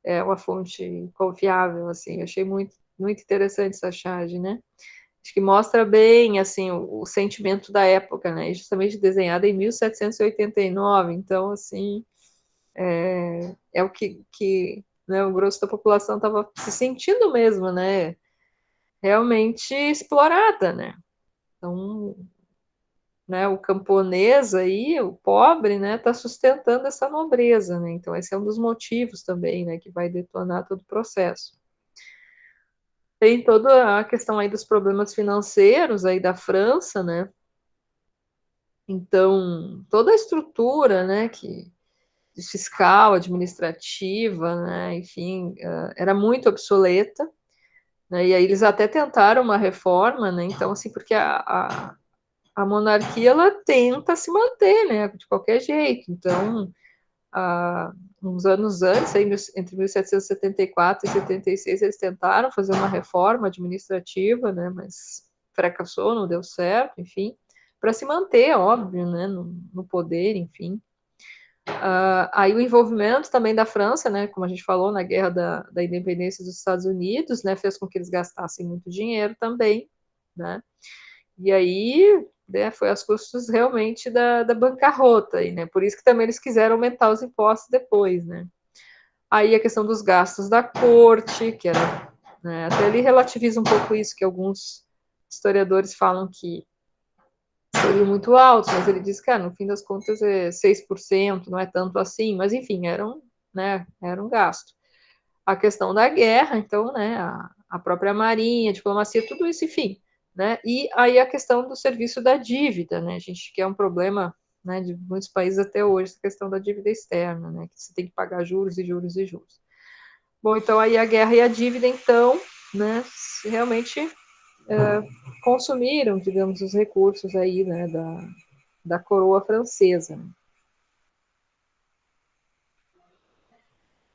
é uma fonte confiável, assim. Eu achei muito interessante essa charge, né? Acho que mostra bem, assim, o sentimento da época, né? Justamente desenhada em 1789, então, assim, é o que né, o grosso da população estava se sentindo mesmo, né? Realmente explorada, né? Então, né, o camponês aí, o pobre, né, está sustentando essa nobreza, né? Então, esse é um dos motivos também, né, que vai detonar todo o processo. Tem toda a questão aí dos problemas financeiros aí da França, né? Então, toda a estrutura, né, fiscal, administrativa, né, enfim, era muito obsoleta, né, e aí eles até tentaram uma reforma, né, então, assim, porque a monarquia, ela tenta se manter, né, de qualquer jeito, então, uns anos antes, aí, entre 1774 e 76, eles tentaram fazer uma reforma administrativa, né, mas fracassou, não deu certo, enfim, para se manter, óbvio, né, no poder, enfim. Aí o envolvimento também da França, né, como a gente falou, na guerra da independência dos Estados Unidos, né, fez com que eles gastassem muito dinheiro também, né, e aí, né, foi aos custos realmente da bancarrota, aí, né, por isso que também eles quiseram aumentar os impostos depois, né. Aí a questão dos gastos da corte, que era, né, até ele relativiza um pouco isso, que alguns historiadores falam que seriam muito altos, mas ele diz que, no fim das contas, 6%, não é tanto assim, mas enfim, era um gasto. A questão da guerra, então, né, a própria marinha, a diplomacia, tudo isso, enfim, né, e aí a questão do serviço da dívida, né, a gente que é um problema, né, de muitos países até hoje, a questão da dívida externa, né, que você tem que pagar juros e juros e juros. Bom, então aí a guerra e a dívida, então, né, realmente consumiram, digamos, os recursos aí, né, da coroa francesa.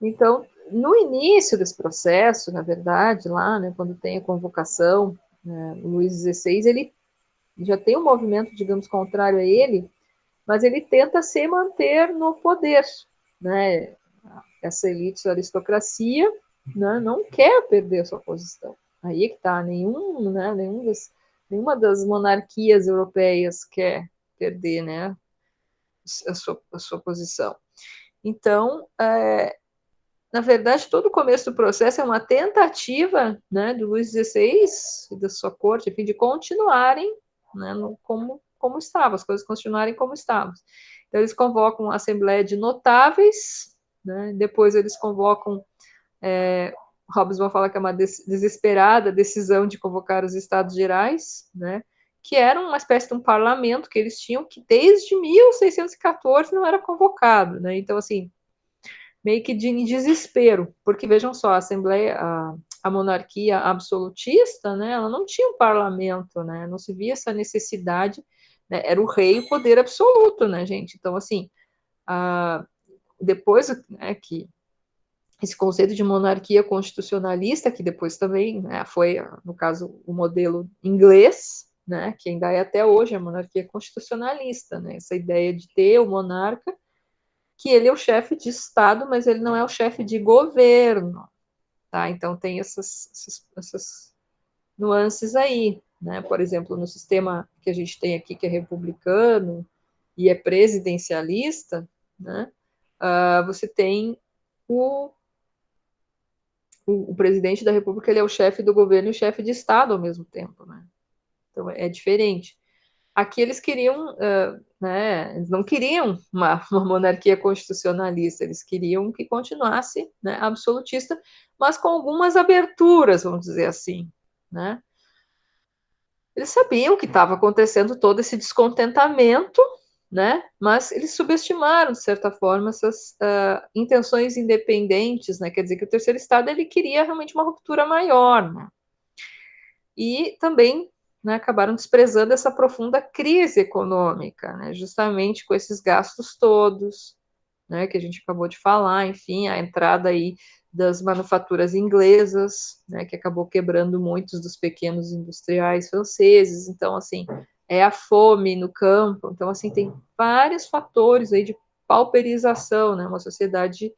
Então, no início desse processo, na verdade, lá, né, quando tem a convocação, né, o Luís XVI, ele já tem um movimento, digamos, contrário a ele, mas ele tenta se manter no poder, né? Essa elite, essa aristocracia, né, não quer perder a sua posição. Aí é que está, nenhuma das monarquias europeias quer perder, né, a sua posição. Então, na verdade, todo o começo do processo é uma tentativa, né, do Luís XVI e da sua corte, enfim, de continuarem, né, como estavam, as coisas continuarem como estavam. Então, eles convocam uma assembleia de notáveis, né, depois eles convocam, Hobsbawm fala que é uma desesperada decisão de convocar os Estados Gerais, né, que era uma espécie de um parlamento que eles tinham, que desde 1614 não era convocado, né, então, assim, meio que de desespero, porque vejam só, a Assembleia, a monarquia absolutista, né, ela não tinha um parlamento, né, não se via essa necessidade, né, era o rei o poder absoluto, né, gente, então, assim, depois, né, que esse conceito de monarquia constitucionalista, que depois também, né, foi, no caso, o modelo inglês, né, que ainda é até hoje a monarquia constitucionalista, né, essa ideia de ter o monarca, que ele é o chefe de Estado, mas ele não é o chefe de governo, tá? Então tem essas nuances aí, né? Por exemplo, no sistema que a gente tem aqui, que é republicano e é presidencialista, né? Você tem o, o presidente da República, ele é o chefe do governo e o chefe de Estado ao mesmo tempo, né? Então é diferente. Aqui eles queriam, né, eles não queriam uma monarquia constitucionalista, eles queriam que continuasse, né, absolutista, mas com algumas aberturas, vamos dizer assim, né? Eles sabiam que estava acontecendo todo esse descontentamento, né? Mas eles subestimaram, de certa forma, essas intenções independentes, né? Quer dizer que o terceiro Estado ele queria realmente uma ruptura maior, né? E também, né, acabaram desprezando essa profunda crise econômica, né? Justamente com esses gastos todos, né? Que a gente acabou de falar, enfim, a entrada aí das manufaturas inglesas, né, que acabou quebrando muitos dos pequenos industriais franceses. Então, assim, é a fome no campo. Então, assim, tem vários fatores aí de pauperização, né, uma sociedade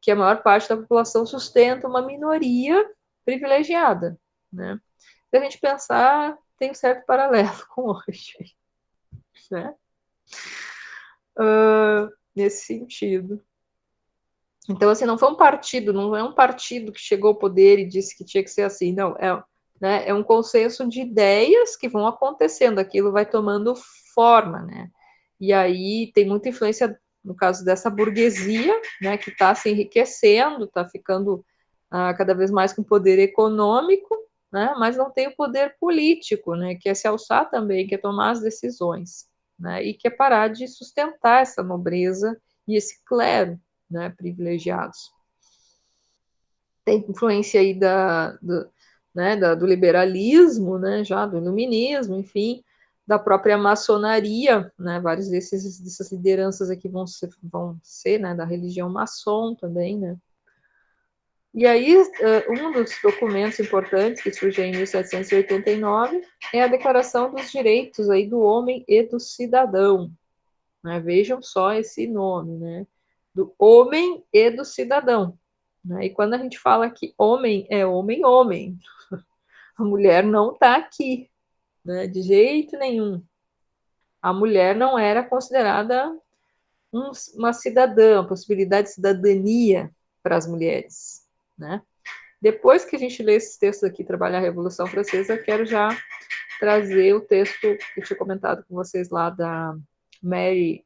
que a maior parte da população sustenta uma minoria privilegiada, né. Se a gente pensar, tem um certo paralelo com hoje, né, nesse sentido. Então, assim, não foi um partido, não é um partido que chegou ao poder e disse que tinha que ser assim, não, né, é um consenso de ideias que vão acontecendo, aquilo vai tomando forma, né, e aí tem muita influência, no caso dessa burguesia, né, que está se enriquecendo, está ficando cada vez mais com poder econômico, né, mas não tem o poder político, né, que é se alçar também, que é tomar as decisões, né, e que é parar de sustentar essa nobreza e esse clero, né, privilegiados. Tem influência aí do liberalismo, né, já do iluminismo, enfim, da própria maçonaria, né, vários dessas lideranças aqui vão ser, né, da religião maçom também, né. E aí, um dos documentos importantes que surge em 1789 é a Declaração dos Direitos aí do Homem e do Cidadão, né? Vejam só esse nome, né? Do homem e do cidadão, né? E quando a gente fala que homem é homem, homem, a mulher não está aqui, né? De jeito nenhum. A mulher não era considerada uma cidadã, uma possibilidade de cidadania para as mulheres, né? Depois que a gente lê esses textos aqui, trabalhar a Revolução Francesa, eu quero já trazer o texto que eu tinha comentado com vocês lá da Mary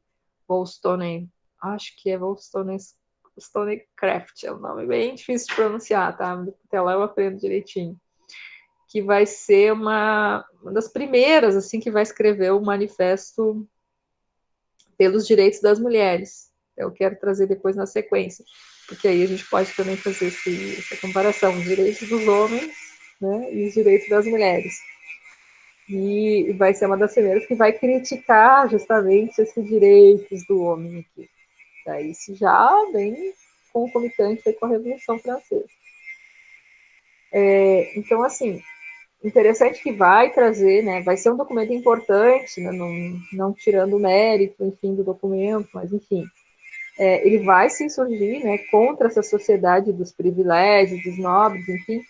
Wollstonecraft, acho que é Wollstonecraft, é um nome bem difícil de pronunciar, tá? Até lá eu aprendo direitinho. Que vai ser uma das primeiras, assim, que vai escrever o manifesto pelos direitos das mulheres. Eu quero trazer depois na sequência, porque aí a gente pode também fazer essa comparação, os direitos dos homens, né, e os direitos das mulheres. E vai ser uma das primeiras que vai criticar justamente esses direitos do homem aqui. Daí isso já bem concomitante com a Revolução Francesa. Então, assim, interessante que vai trazer, né, vai ser um documento importante, né, não tirando o mérito, enfim, do documento, mas, enfim, ele vai se insurgir, né, contra essa sociedade dos privilégios, dos nobres, enfim,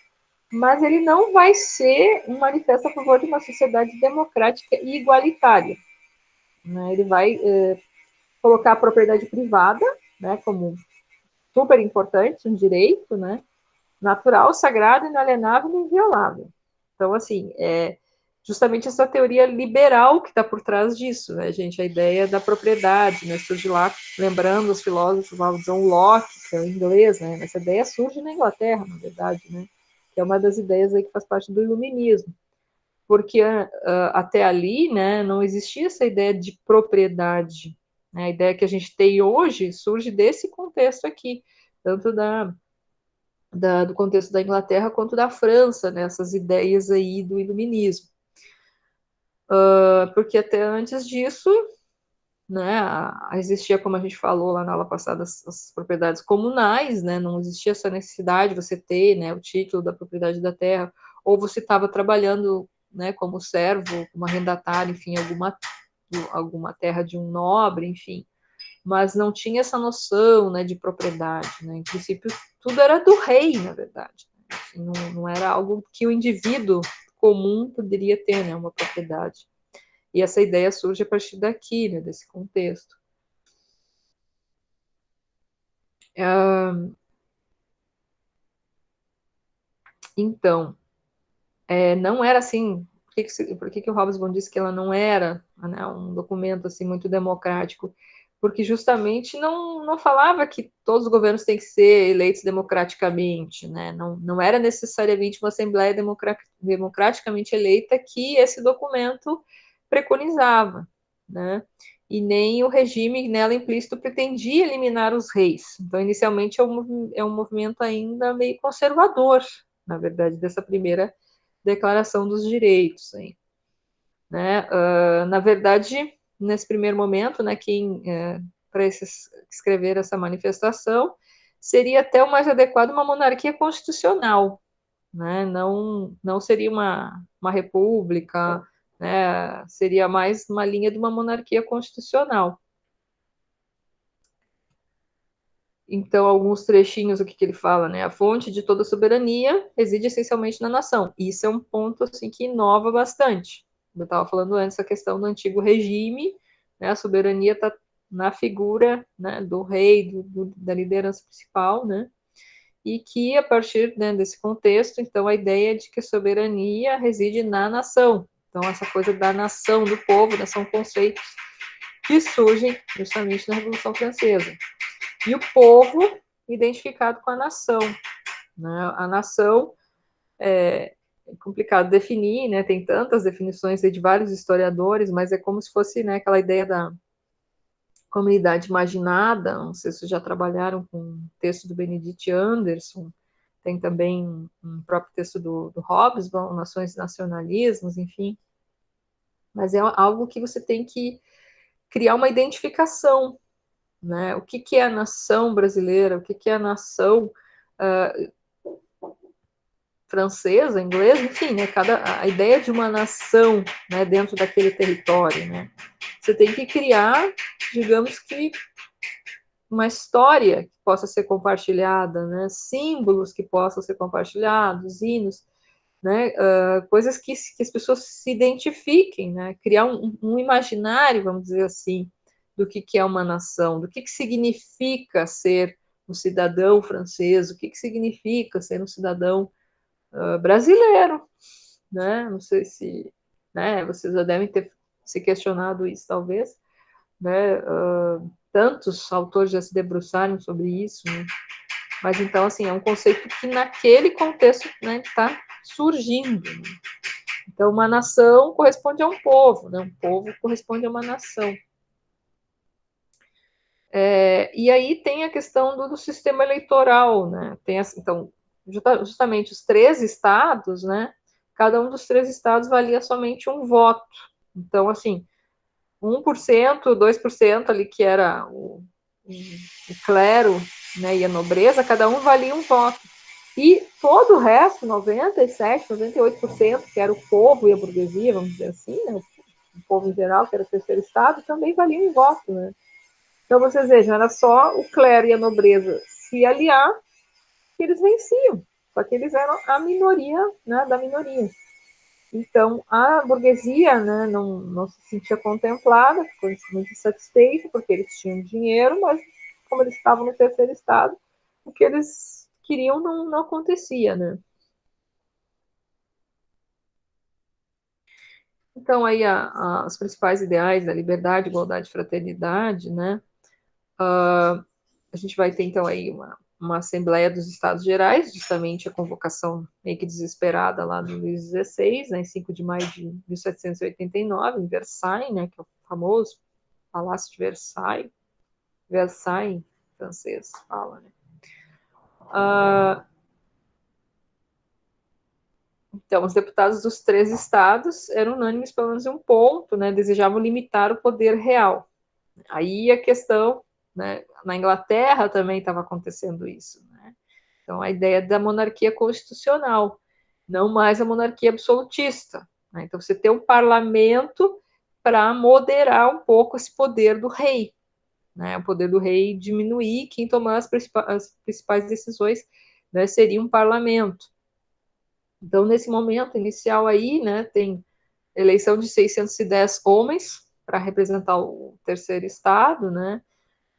mas ele não vai ser um manifesto a favor de uma sociedade democrática e igualitária, né? Ele vai colocar a propriedade privada, né, como super importante, um direito, né, natural, sagrado, inalienável e inviolável. Então, assim, justamente essa teoria liberal que está por trás disso, né, gente? A ideia da propriedade, né? Surge lá, lembrando os filósofos lá, John Locke, que é o inglês, né? Essa ideia surge na Inglaterra, na verdade, né? Que é uma das ideias aí que faz parte do iluminismo. Porque até ali, né, não existia essa ideia de propriedade, né? A ideia que a gente tem hoje surge desse contexto aqui, tanto do contexto da Inglaterra quanto da França, né, essas ideias aí do iluminismo. Porque até antes disso, né, existia, como a gente falou lá na aula passada, as propriedades comunais, né, não existia essa necessidade de você ter, né, o título da propriedade da terra, ou você estava trabalhando, né, como servo, como arrendatário, enfim, alguma terra de um nobre, enfim, mas não tinha essa noção, né, de propriedade, né, em princípio tudo era do rei, na verdade, assim, não era algo que o indivíduo comum poderia ter, né, uma propriedade. E essa ideia surge a partir daqui, né, desse contexto. Então, não era assim. Por que o Hobsbawm disse que ela não era, né, um documento assim muito democrático? Porque justamente não falava que todos os governos têm que ser eleitos democraticamente, né? Não era necessariamente uma assembleia democraticamente eleita que esse documento preconizava, né? e nem o regime nela implícito pretendia eliminar os reis. Então, inicialmente, é um movimento ainda meio conservador, na verdade, dessa primeira Declaração dos Direitos. Hein? Né? Na verdade, nesse primeiro momento, né, quem para escrever essa manifestação seria até o mais adequado uma monarquia constitucional, né? Não seria uma república, né? Seria mais uma linha de uma monarquia constitucional. Então, alguns trechinhos, o que ele fala, né? A fonte de toda soberania reside essencialmente na nação. Isso é um ponto assim que inova bastante. Eu estava falando antes a questão do antigo regime, né? A soberania está na figura, né, do rei, da liderança principal, né? E que a partir, né, desse contexto, então a ideia de que a soberania reside na nação. Então essa coisa da nação, do povo, né, são conceitos que surgem justamente na Revolução Francesa. E o povo identificado com a nação. Né? A nação é complicado definir, né? Tem tantas definições de vários historiadores, mas é como se fosse, né, aquela ideia da comunidade imaginada. Não sei se já trabalharam com o texto do Benedict Anderson, tem também um próprio texto do Hobsbawm, Nações e Nacionalismos, enfim. Mas é algo que você tem que criar uma identificação, né? O que é a nação brasileira, o que é a nação francesa, inglesa, enfim, né? A ideia de uma nação, né, dentro daquele território, né? Você tem que criar, digamos que, uma história que possa ser compartilhada, né? Símbolos que possam ser compartilhados, hinos, né? Coisas que as pessoas se identifiquem, né? Criar um imaginário, vamos dizer assim, do que é uma nação, do que significa ser um cidadão francês, o que significa ser um cidadão brasileiro, né? Não sei se, né? Vocês já devem ter se questionado isso, talvez, né? Tantos autores já se debruçaram sobre isso, né? Mas então, assim, é um conceito que naquele contexto, né, está surgindo. Né? Então, uma nação corresponde a um povo, né? Um povo corresponde a uma nação. E aí tem a questão do sistema eleitoral, né? Tem, então, justamente os 3 estados, né? Cada um dos 3 estados valia somente um voto. Então, assim, 1%, 2% ali que era o clero, né, e a nobreza, cada um valia um voto. E todo o resto, 97%, 98%, que era o povo e a burguesia, vamos dizer assim, né, o povo em geral, que era o terceiro estado, também valia um voto, né? Então, vocês vejam, era só o clero e a nobreza se aliar que eles venciam. Só que eles eram a minoria, né, da minoria. Então, a burguesia, né, não se sentia contemplada, ficou muito insatisfeita, porque eles tinham dinheiro, mas como eles estavam no terceiro estado, o que eles queriam não acontecia, né? Então, aí, os principais ideais da liberdade, igualdade, fraternidade, né? A gente vai ter, então, aí uma Assembleia dos Estados Gerais, justamente a convocação meio que desesperada lá do Luís XVI, né, em 5 de maio de 1789, em Versailles, né, que é o famoso Palácio de Versailles, Versailles em francês fala, né. Então, os deputados dos 3 estados eram unânimes pelo menos em um ponto, né, desejavam limitar o poder real. Aí a questão, né, na Inglaterra também estava acontecendo isso, né? Então, a ideia da monarquia constitucional, não mais a monarquia absolutista. Né? Então, você tem um parlamento para moderar um pouco esse poder do rei. Né? O poder do rei diminuir, quem tomar as principais decisões, né, seria um parlamento. Então, nesse momento inicial aí, né, tem eleição de 610 homens para representar o terceiro estado, né?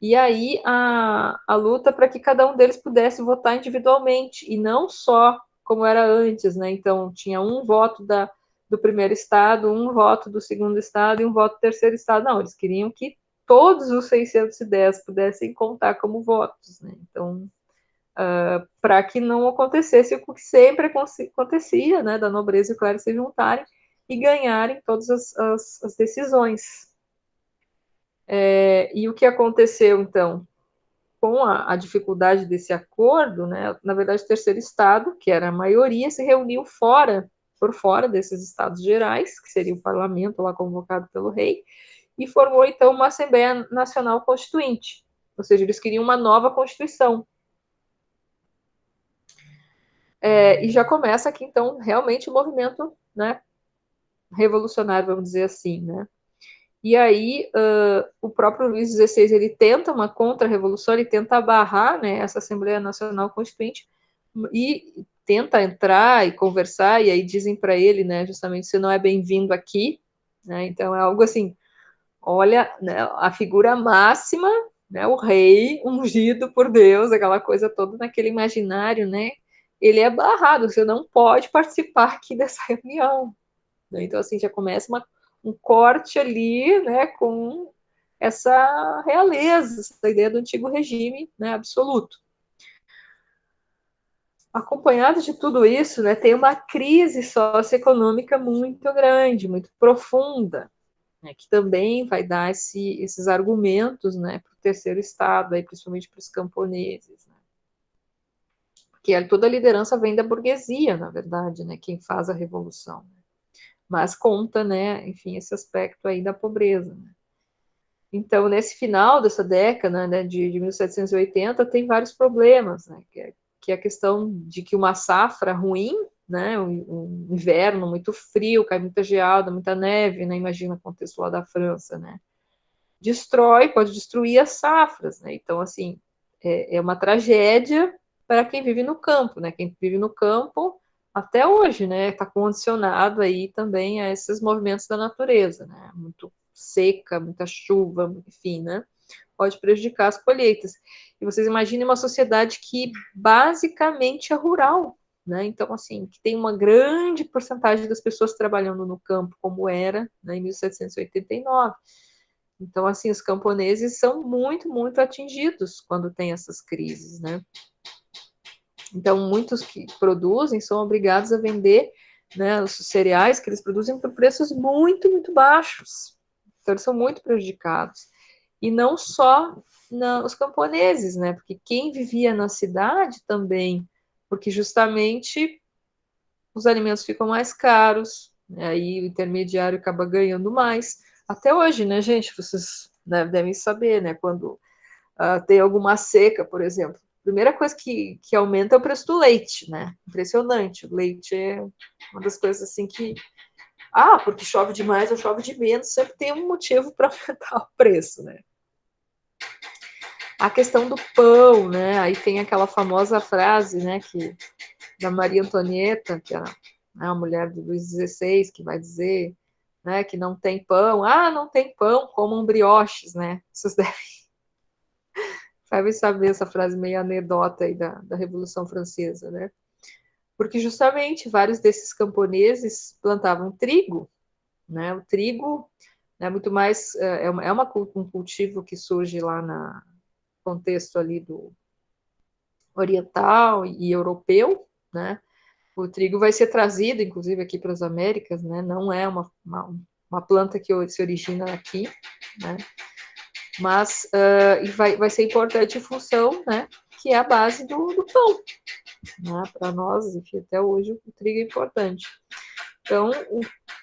E aí a luta para que cada um deles pudesse votar individualmente, e não só como era antes, né? Então, tinha um voto do primeiro estado, um voto do segundo estado e um voto do terceiro estado. Não, eles queriam que todos os 610 pudessem contar como votos, né? Então, para que não acontecesse o que sempre acontecia, né? Da nobreza e o clero se juntarem e ganharem todas as decisões. E o que aconteceu, então? Com a dificuldade desse acordo, né, na verdade, o terceiro estado, que era a maioria, se reuniu por fora desses estados gerais, que seria o parlamento lá convocado pelo rei, e formou, então, uma Assembleia Nacional Constituinte, ou seja, eles queriam uma nova Constituição. E já começa aqui, então, realmente o movimento, né, revolucionário, vamos dizer assim, né. E aí, o próprio Luís XVI, ele tenta uma contra-revolução, ele tenta barrar, né, essa Assembleia Nacional Constituinte e tenta entrar e conversar, e aí dizem para ele, né, justamente, você não é bem-vindo aqui, né, então é algo assim, olha, né, a figura máxima, né, o rei ungido por Deus, aquela coisa toda naquele imaginário, né, ele é barrado, você não pode participar aqui dessa reunião, né, então assim, já começa um corte ali, né, com essa realeza, essa ideia do antigo regime, né, absoluto. Acompanhado de tudo isso, né, tem uma crise socioeconômica muito grande, muito profunda, né, que também vai dar esses argumentos, né, para o terceiro estado, aí, principalmente para os camponeses, né, porque toda a liderança vem da burguesia, na verdade, né, quem faz a revolução, mas conta, né, enfim, esse aspecto aí da pobreza, né. Então, nesse final dessa década, né, de 1780, tem vários problemas, né, que é a questão de que uma safra ruim, né, um inverno muito frio, cai muita geada, muita neve, né, imagina o contexto lá da França, né, pode destruir as safras, né, então, assim, é uma tragédia para quem vive no campo, né, quem vive no campo até hoje, né, está condicionado aí também a esses movimentos da natureza, né, muito seca, muita chuva, enfim, né, pode prejudicar as colheitas. E vocês imaginem uma sociedade que basicamente é rural, né, então, assim, que tem uma grande porcentagem das pessoas trabalhando no campo, como era, né, em 1789. Então, assim, os camponeses são muito, muito atingidos quando tem essas crises, né? Então, muitos que produzem são obrigados a vender, né, os cereais que eles produzem por preços muito, muito baixos. Então, eles são muito prejudicados. E não só os camponeses, né? Porque quem vivia na cidade também, porque justamente os alimentos ficam mais caros, né, aí o intermediário acaba ganhando mais. Até hoje, né, gente? Vocês, né, devem saber, né? Quando tem alguma seca, por exemplo, a primeira coisa que aumenta é o preço do leite, né? Impressionante. O leite é uma das coisas assim que. Ah, porque chove demais ou chove de menos, sempre tem um motivo para aumentar o preço, né? A questão do pão, né? Aí tem aquela famosa frase, né, da Maria Antonieta, que era, né, a mulher do Luís XVI, que vai dizer, né, que não tem pão. Ah, não tem pão, comam brioches, né? Vocês devem saber essa frase meio anedota aí da Revolução Francesa, né? Porque justamente vários desses camponeses plantavam trigo, né? O trigo é muito mais um cultivo que surge lá no contexto ali do oriental e europeu, né? O trigo vai ser trazido, inclusive, aqui para as Américas, né? Não é uma planta que se origina aqui, né? Mas vai ser importante em função, né? Que é a base do pão, né? Para nós, enfim, até hoje o trigo é importante. Então,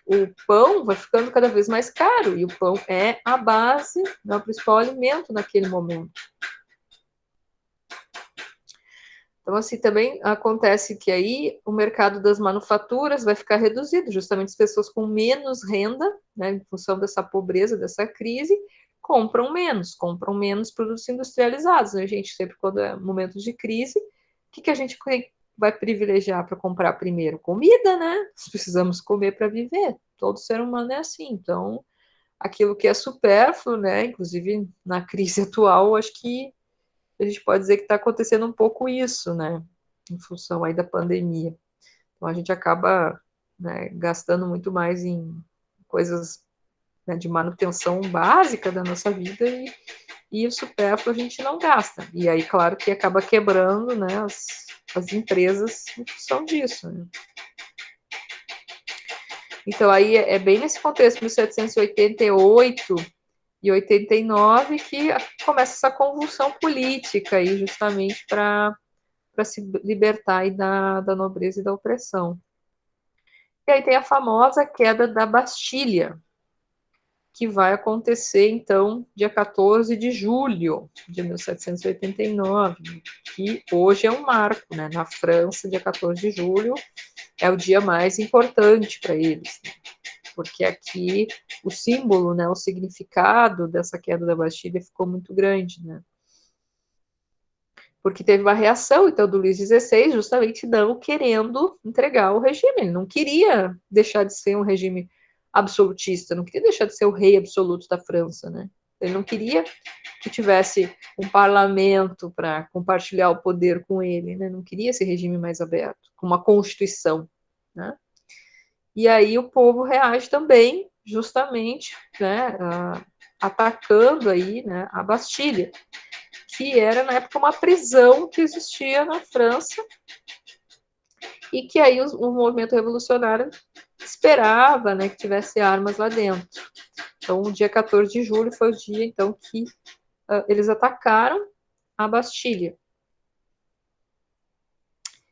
o pão vai ficando cada vez mais caro, e o pão é a base, né, o principal alimento naquele momento. Então, assim, também acontece que aí o mercado das manufaturas vai ficar reduzido, justamente as pessoas com menos renda, né, em função dessa pobreza, dessa crise, compram menos produtos industrializados, né, gente? Sempre quando é momento de crise, o que a gente vai privilegiar para comprar primeiro? Comida, né? Nós precisamos comer para viver. Todo ser humano é assim. Então, aquilo que é supérfluo, né? Inclusive na crise atual, acho que a gente pode dizer que está acontecendo um pouco isso, né? Em função aí da pandemia. Então a gente acaba, né, gastando muito mais em coisas, né, de manutenção básica da nossa vida e o supérfluo a gente não gasta. E aí, claro que acaba quebrando, né, as empresas em função disso, né? Então aí é bem nesse contexto, 1788, e 89 que começa essa convulsão política aí, justamente para se libertar aí da nobreza e da opressão. E aí tem a famosa queda da Bastilha, que vai acontecer, então, dia 14 de julho de 1789, que hoje é um marco, né? Na França, dia 14 de julho é o dia mais importante para eles, né? Porque aqui o símbolo, né, o significado dessa queda da Bastilha ficou muito grande, né? Porque teve uma reação, então, do Luís XVI, justamente não querendo entregar o regime. Ele não queria deixar de ser um regime absolutista, não queria deixar de ser o rei absoluto da França, né? Ele não queria que tivesse um parlamento para compartilhar o poder com ele, né? Não queria esse regime mais aberto, com uma constituição, né? E aí o povo reage também, justamente, né, atacando aí, né, a Bastilha, que era na época uma prisão que existia na França e que aí o movimento revolucionário esperava, né, que tivesse armas lá dentro. Então, o dia 14 de julho foi o dia então que eles atacaram a Bastilha.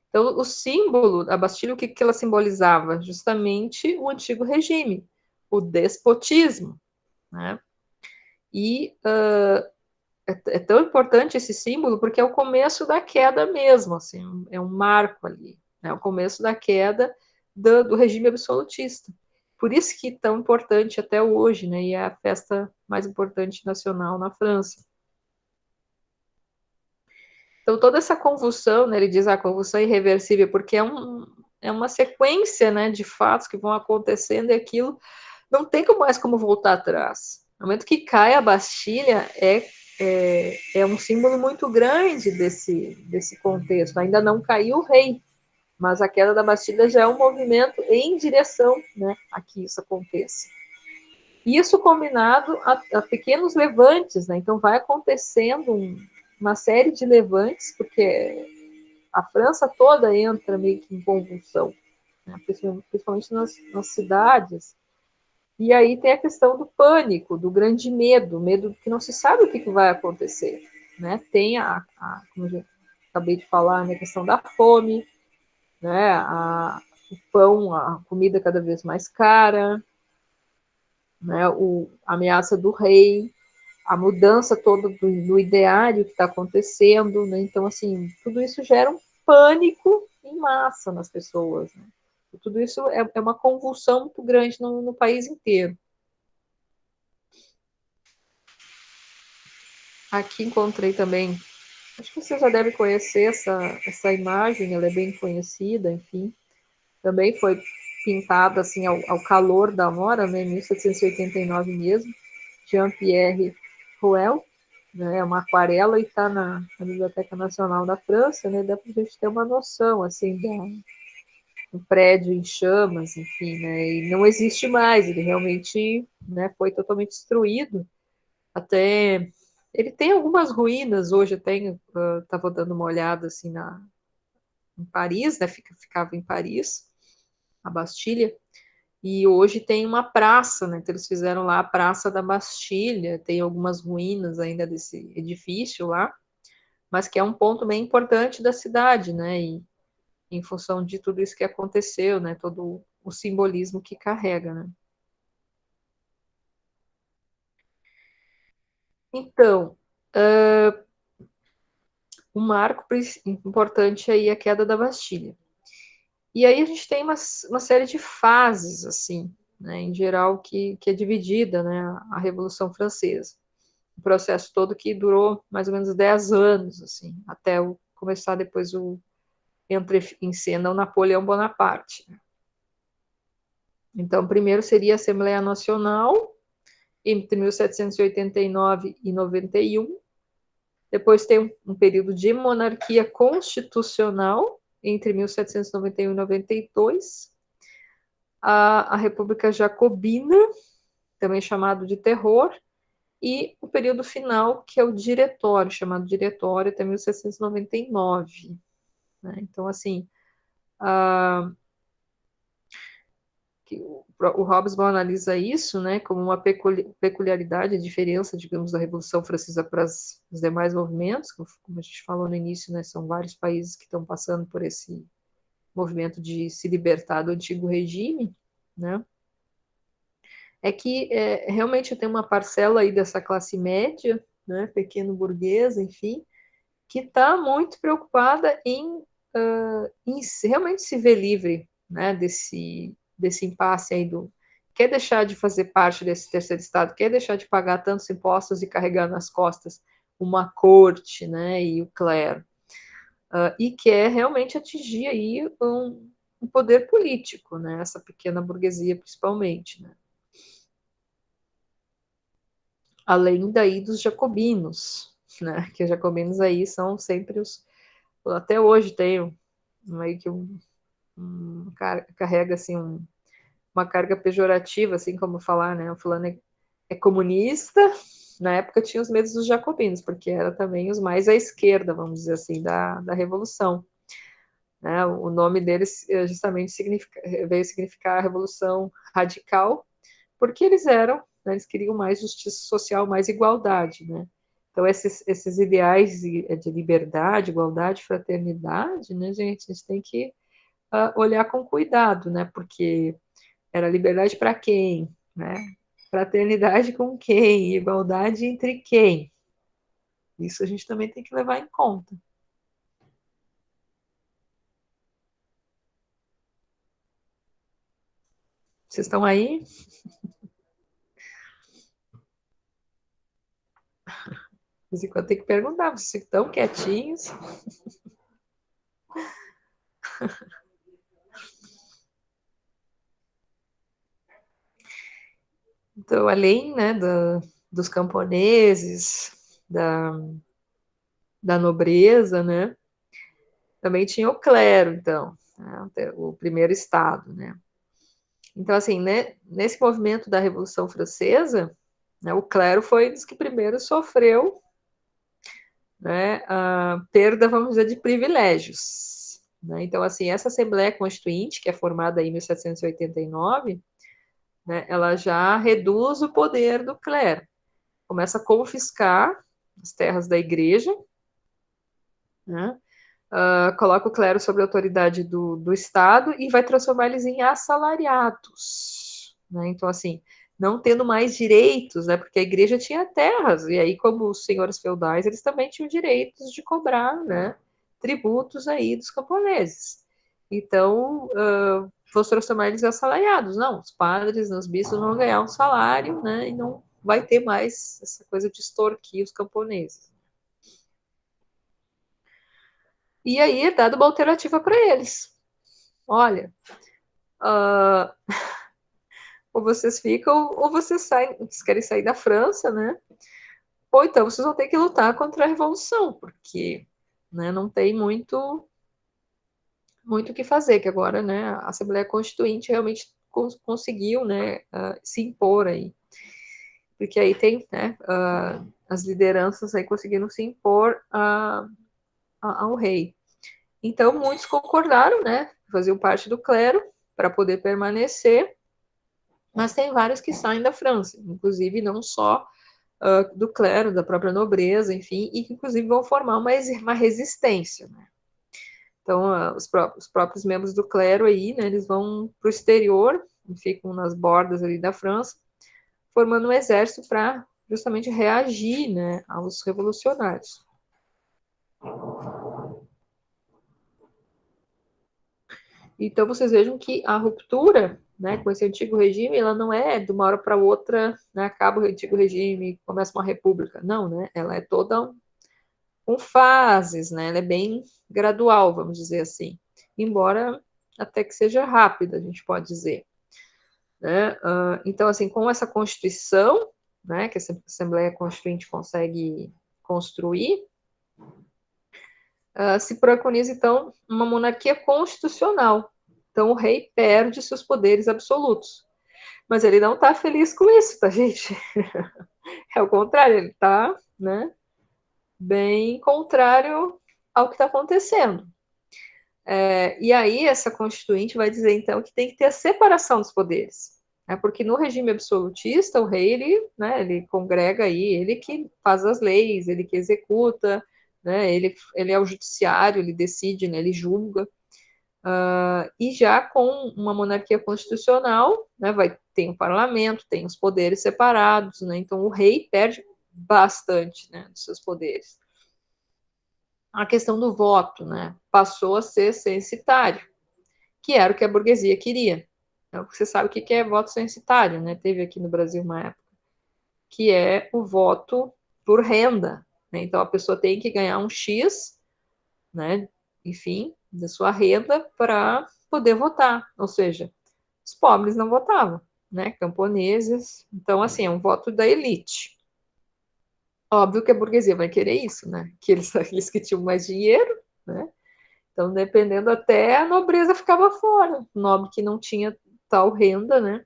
Então, o símbolo da Bastilha, o que ela simbolizava? Justamente o antigo regime, o despotismo, né? E é tão importante esse símbolo porque é o começo da queda mesmo, assim, é um marco ali, é o começo da queda do regime absolutista. Por isso que é tão importante até hoje, né? E é a festa mais importante nacional na França. Então, toda essa convulsão, né, ele diz a convulsão irreversível, porque é uma sequência, né, de fatos que vão acontecendo e aquilo não tem mais como voltar atrás. No momento que cai a Bastilha, é um símbolo muito grande desse contexto. Ainda não caiu o rei, mas a queda da Bastilha já é um movimento em direção, né, a que isso aconteça. Isso combinado a pequenos levantes, né? Então vai acontecendo uma série de levantes, porque a França toda entra meio que em convulsão, né? Principalmente nas cidades. E aí tem a questão do pânico, do grande medo que não se sabe o que vai acontecer, né? Tem como eu acabei de falar, né, a questão da fome, né? O pão, a comida cada vez mais cara, né? A ameaça do rei, a mudança toda do ideário que está acontecendo, né? Então, assim, tudo isso gera um pânico em massa nas pessoas, né? E tudo isso é uma convulsão muito grande no país inteiro. Aqui encontrei também, acho que você já deve conhecer essa imagem, ela é bem conhecida, enfim. Também foi pintada assim ao calor da hora, né, em 1789 mesmo, Jean-Pierre Rouel, né, é uma aquarela e está na Biblioteca Nacional da França, né, dá para a gente ter uma noção assim do prédio em chamas, enfim, né, e não existe mais, ele realmente, né, foi totalmente destruído. Até ele tem algumas ruínas hoje, estava dando uma olhada assim em Paris, né, ficava em Paris, a Bastilha, e hoje tem uma praça, né? Então eles fizeram lá a Praça da Bastilha, tem algumas ruínas ainda desse edifício lá, mas que é um ponto bem importante da cidade, né? E em função de tudo isso que aconteceu, né? Todo o simbolismo que carrega, né? Então, um marco importante aí é a queda da Bastilha. E aí a gente tem uma série de fases, assim, né, em geral, que é dividida, né, a Revolução Francesa. O processo todo que durou mais ou menos 10 anos, assim, até começar depois entra em cena o Napoleão Bonaparte. Então, primeiro seria a Assembleia Nacional, entre 1789 e 91. Depois tem um período de monarquia constitucional, entre 1791 e 92. A República Jacobina, também chamado de Terror, e o período final, que é o Diretório, chamado Diretório, até 1799. Né? Então, assim, que o Hobsbawm analisa isso, né, como uma peculiaridade, a diferença, digamos, da Revolução Francesa para os demais movimentos, como a gente falou no início, né, são vários países que estão passando por esse movimento de se libertar do antigo regime, né, é que realmente tem uma parcela aí dessa classe média, né, pequeno burguesa, enfim, que está muito preocupada em realmente se ver livre, né, desse impasse aí quer deixar de fazer parte desse terceiro estado, quer deixar de pagar tantos impostos e carregar nas costas uma corte, né, e o clero, e quer realmente atingir aí um poder político, né, essa pequena burguesia principalmente, né. Além daí dos jacobinos, né, que os jacobinos aí são sempre até hoje tem meio que carrega assim uma carga pejorativa, assim como falar, né, o fulano é comunista. Na época tinha os medos dos jacobinos, porque era também os mais à esquerda, vamos dizer assim, da Revolução. Né? O nome deles justamente veio significar a Revolução Radical, porque eles queriam mais justiça social, mais igualdade, né? Então, esses ideais de liberdade, igualdade, fraternidade, né, gente, a gente tem que olhar com cuidado, né? Porque era liberdade para quem, né? Fraternidade com quem? Igualdade entre quem? Isso a gente também tem que levar em conta. Vocês estão aí? De vez em quando tem que perguntar, vocês estão quietinhos? Então, além, né, dos camponeses, da nobreza, né, também tinha o clero, então, né, o primeiro estado, né. Então, assim, né, nesse movimento da Revolução Francesa, né, o clero foi um dos que primeiro sofreu, né, a perda, vamos dizer, de privilégios. Né? Então, assim, essa Assembleia Constituinte, que é formada em 1789, né, ela já reduz o poder do clero, começa a confiscar as terras da igreja, né, coloca o clero sob a autoridade do Estado e vai transformar eles em assalariados. Né? Então, assim, não tendo mais direitos, né? Porque a igreja tinha terras, e aí, como os senhores feudais, eles também tinham direitos de cobrar, né, tributos aí dos camponeses. Então, vamos transformar eles em assalariados. Não, os padres, os bispos vão ganhar um salário, né, e não vai ter mais essa coisa de extorquir os camponeses. E aí é dada uma alternativa para eles. Olha, ou vocês ficam, ou vocês saem, vocês querem sair da França, né? Ou então vocês vão ter que lutar contra a revolução, porque, né, não tem muito o que fazer, que agora, né, a Assembleia Constituinte realmente conseguiu, né, se impor aí. Porque aí tem, né, as lideranças aí conseguindo se impor ao rei. Então, muitos concordaram, né, faziam parte do clero para poder permanecer, mas tem vários que saem da França, inclusive não só do clero, da própria nobreza, enfim, e que inclusive vão formar uma resistência. Né? Então, os próprios membros do clero aí, né, eles vão para o exterior, ficam nas bordas ali da França, formando um exército para justamente reagir, né, aos revolucionários. Então, vocês vejam que a ruptura, né, com esse antigo regime, ela não é de uma hora para outra, né, acaba o antigo regime, começa uma república. Não, né? Ela é toda com fases, né? Ela é bem gradual, vamos dizer assim. Embora até que seja rápida, a gente pode dizer. Né? Então, assim, com essa Constituição, né, que essa Assembleia Constituinte consegue construir, se preconiza, então, uma monarquia constitucional. Então, o rei perde seus poderes absolutos. Mas ele não está feliz com isso, tá, gente? É o contrário, ele está, né, bem contrário ao que está acontecendo. E aí essa constituinte vai dizer, então, que tem que ter a separação dos poderes. Porque no regime absolutista, o rei, ele congrega aí, ele que faz as leis, ele que executa, né, ele é o judiciário, ele decide, né, ele julga. E já com uma monarquia constitucional, né, tem o parlamento, tem os poderes separados, né, então o rei perde bastante, né, dos seus poderes. A questão do voto, né, passou a ser censitário, que era o que a burguesia queria. Então, você sabe o que é voto censitário, né? Teve aqui no Brasil uma época, que é o voto por renda, né? Então, a pessoa tem que ganhar um X, né? Enfim, da sua renda para poder votar. Ou seja, os pobres não votavam, né? Camponeses. Então, assim, é um voto da elite. Óbvio que a burguesia vai querer isso, né? Que eles que tinham mais dinheiro, né? Então, dependendo, até a nobreza ficava fora. O nobre que não tinha tal renda, né?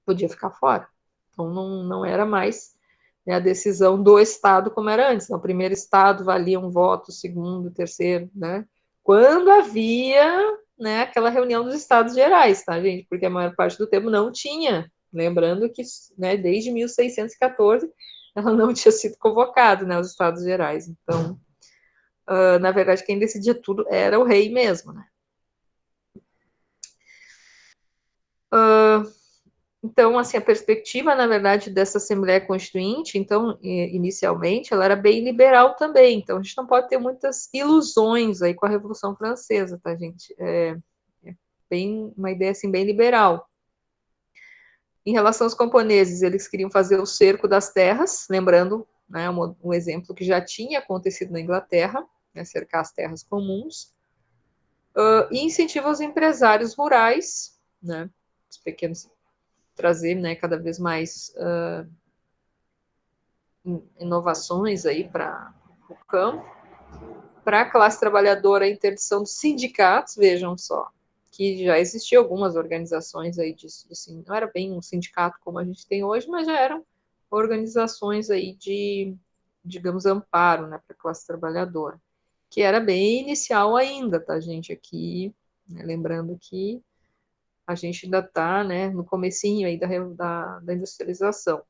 Podia ficar fora. Então, não era mais, né, a decisão do Estado como era antes. No primeiro Estado valia um voto, segundo, terceiro, né? Quando havia, né, aquela reunião dos Estados Gerais, tá, gente? Porque a maior parte do tempo não tinha. Lembrando que, né, desde 1614 ela não tinha sido convocada, né, os Estados Gerais. Então, na verdade, quem decidia tudo era o rei mesmo, né? Então, assim, a perspectiva, na verdade, dessa Assembleia Constituinte, então, inicialmente, ela era bem liberal também. Então, a gente não pode ter muitas ilusões aí com a Revolução Francesa, tá, gente? É bem uma ideia, assim, bem liberal. Em relação aos camponeses, eles queriam fazer o cerco das terras, lembrando, né, um exemplo que já tinha acontecido na Inglaterra, né, cercar as terras comuns, e incentiva os empresários rurais, né, os pequenos, trazer, né, cada vez mais inovações aí para o campo. Para a classe trabalhadora, a interdição dos sindicatos, vejam só, que já existiam algumas organizações aí não era bem um sindicato como a gente tem hoje, mas já eram organizações aí de, digamos, amparo, né, para a classe trabalhadora, que era bem inicial ainda, tá, gente, aqui, né, lembrando que a gente ainda está, né, no comecinho aí da industrialização.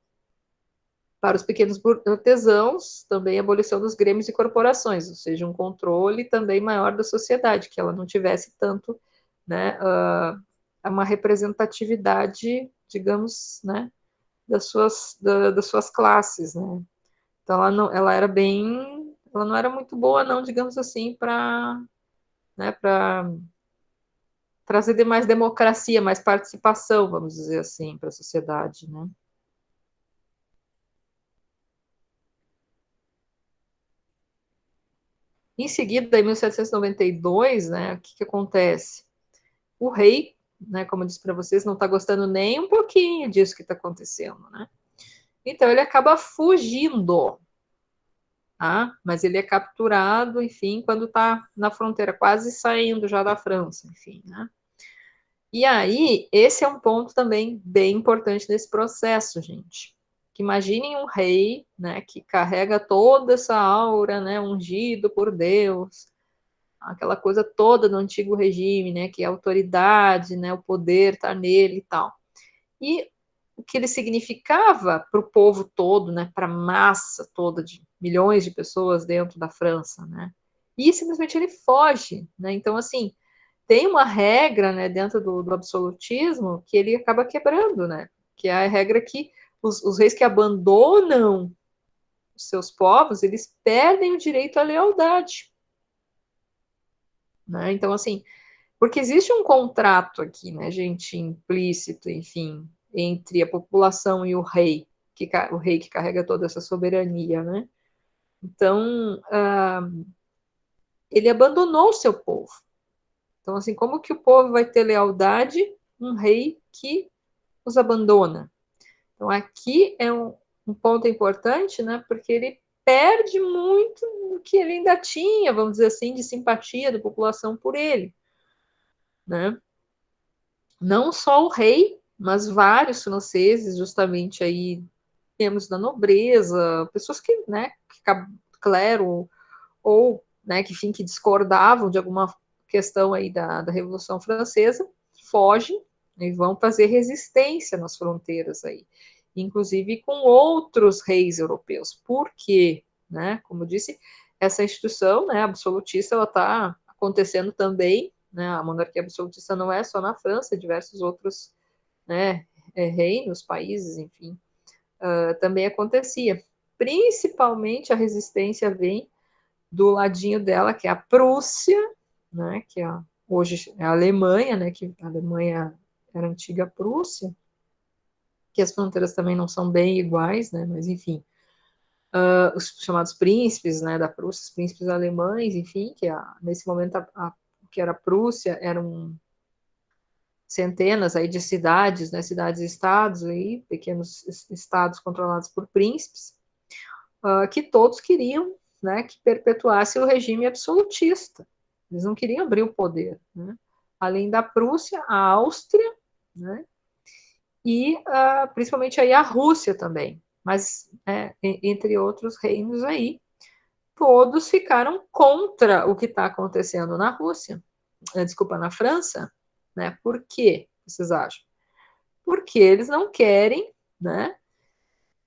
Para os pequenos artesãos, também a abolição dos grêmios e corporações, ou seja, um controle também maior da sociedade, que ela não tivesse tanto, né, uma representatividade, digamos, né, das suas classes, né. Então, ela não era muito boa, não, digamos assim, para, né, para trazer mais democracia, mais participação, vamos dizer assim, para a sociedade, né. Em seguida, em 1792, né, o que acontece? O rei, né, como eu disse para vocês, não está gostando nem um pouquinho disso que está acontecendo, né? Então ele acaba fugindo, tá? Mas ele é capturado, enfim, quando está na fronteira, quase saindo já da França, enfim, né? E aí, esse é um ponto também bem importante nesse processo, gente. Que imaginem um rei, né, que carrega toda essa aura, né, ungido por Deus, aquela coisa toda do antigo regime, né, que é a autoridade, né, o poder está nele e tal. E o que ele significava para o povo todo, né, para a massa toda de milhões de pessoas dentro da França, né? E simplesmente ele foge, né? Então, assim, tem uma regra, né, dentro do absolutismo que ele acaba quebrando, né? Que é a regra que os reis que abandonam os seus povos, eles perdem o direito à lealdade, né? Então, assim, porque existe um contrato aqui, né, gente, implícito, enfim, entre a população e o rei que carrega toda essa soberania, né? Então, ele abandonou o seu povo. Então, assim, como que o povo vai ter lealdade um rei que os abandona? Então, aqui é um ponto importante, né? Porque ele perde muito o que ele ainda tinha, vamos dizer assim, de simpatia da população por ele, né? Não só o rei, mas vários franceses, justamente aí temos da nobreza, pessoas que clero, ou, né, que, enfim, que discordavam de alguma questão aí da Revolução Francesa, fogem e vão fazer resistência nas fronteiras aí, inclusive com outros reis europeus. Por quê? Né? Como eu disse, essa instituição, né, absolutista, ela está acontecendo também, né, a monarquia absolutista não é só na França, diversos outros, né, reinos, países, enfim, também acontecia. Principalmente a resistência vem do ladinho dela, que é a Prússia, né, que hoje é a Alemanha, né, que a Alemanha era a antiga Prússia, que as fronteiras também não são bem iguais, né, mas enfim, os chamados príncipes, né, da Prússia, os príncipes alemães, enfim, que nesse momento que era a Prússia, eram centenas aí de cidades, né, cidades-estados aí, pequenos estados controlados por príncipes, que todos queriam, né, que perpetuasse o regime absolutista. Eles não queriam abrir o poder, né? Além da Prússia, a Áustria, né, e principalmente aí a Rússia também, mas entre outros reinos aí, todos ficaram contra o que está acontecendo na Rússia, desculpa, na França, né? Por quê, vocês acham? Porque eles não querem, né,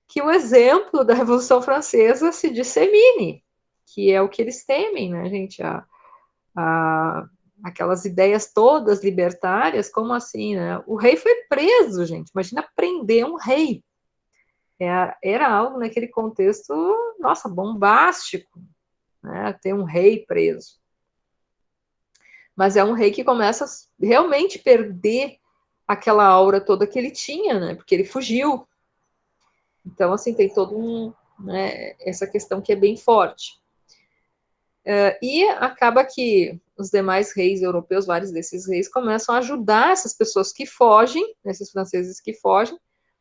que o exemplo da Revolução Francesa se dissemine, que é o que eles temem, né, gente? Aquelas ideias todas libertárias, como assim, né? O rei foi preso, gente. Imagina prender um rei. Era algo naquele contexto, nossa, bombástico, né? Ter um rei preso. Mas é um rei que começa a realmente perder aquela aura toda que ele tinha, né? Porque ele fugiu. Então, assim, tem todo né, essa questão que é bem forte. E acaba que os demais reis europeus, vários desses reis, começam a ajudar essas pessoas que fogem, esses franceses que fogem,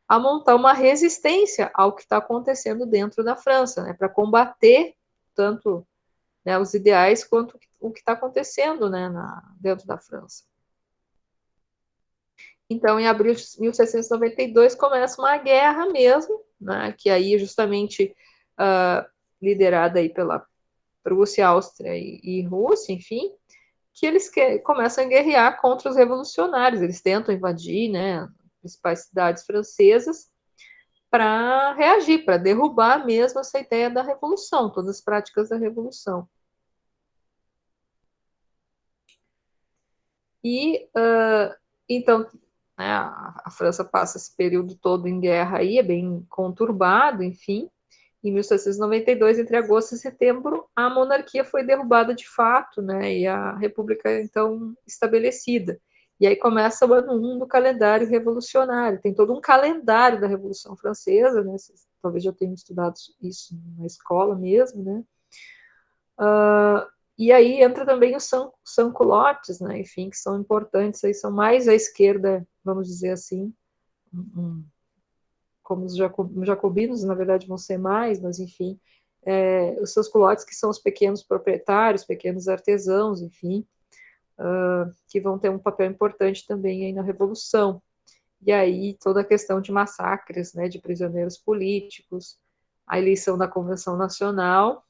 a montar uma resistência ao que está acontecendo dentro da França, né, para combater tanto, né, os ideais quanto o que está acontecendo, né, dentro da França. Então, em abril de 1792, começa uma guerra mesmo, né, que aí é justamente liderada aí pela Prússia, Áustria e Rússia, enfim, que eles começam a guerrear contra os revolucionários. Eles tentam invadir, né, as principais cidades francesas para reagir, para derrubar mesmo essa ideia da revolução, todas as práticas da revolução. E então, né, a França passa esse período todo em guerra aí, é bem conturbado, enfim. Em 1792, entre agosto e setembro, a monarquia foi derrubada de fato, né, e a república, então, estabelecida. E aí começa o ano 1 do calendário revolucionário. Tem todo um calendário da Revolução Francesa, né, vocês talvez já tenham estudado isso na escola mesmo, né. E aí entra também os sans-culottes, né, enfim, que são importantes, aí são mais à esquerda, vamos dizer assim, como os jacobinos, na verdade, vão ser mais, mas enfim, os seus culottes, que são os pequenos proprietários, pequenos artesãos, enfim, que vão ter um papel importante também aí na Revolução. E aí toda a questão de massacres, né, de prisioneiros políticos, a eleição da Convenção Nacional,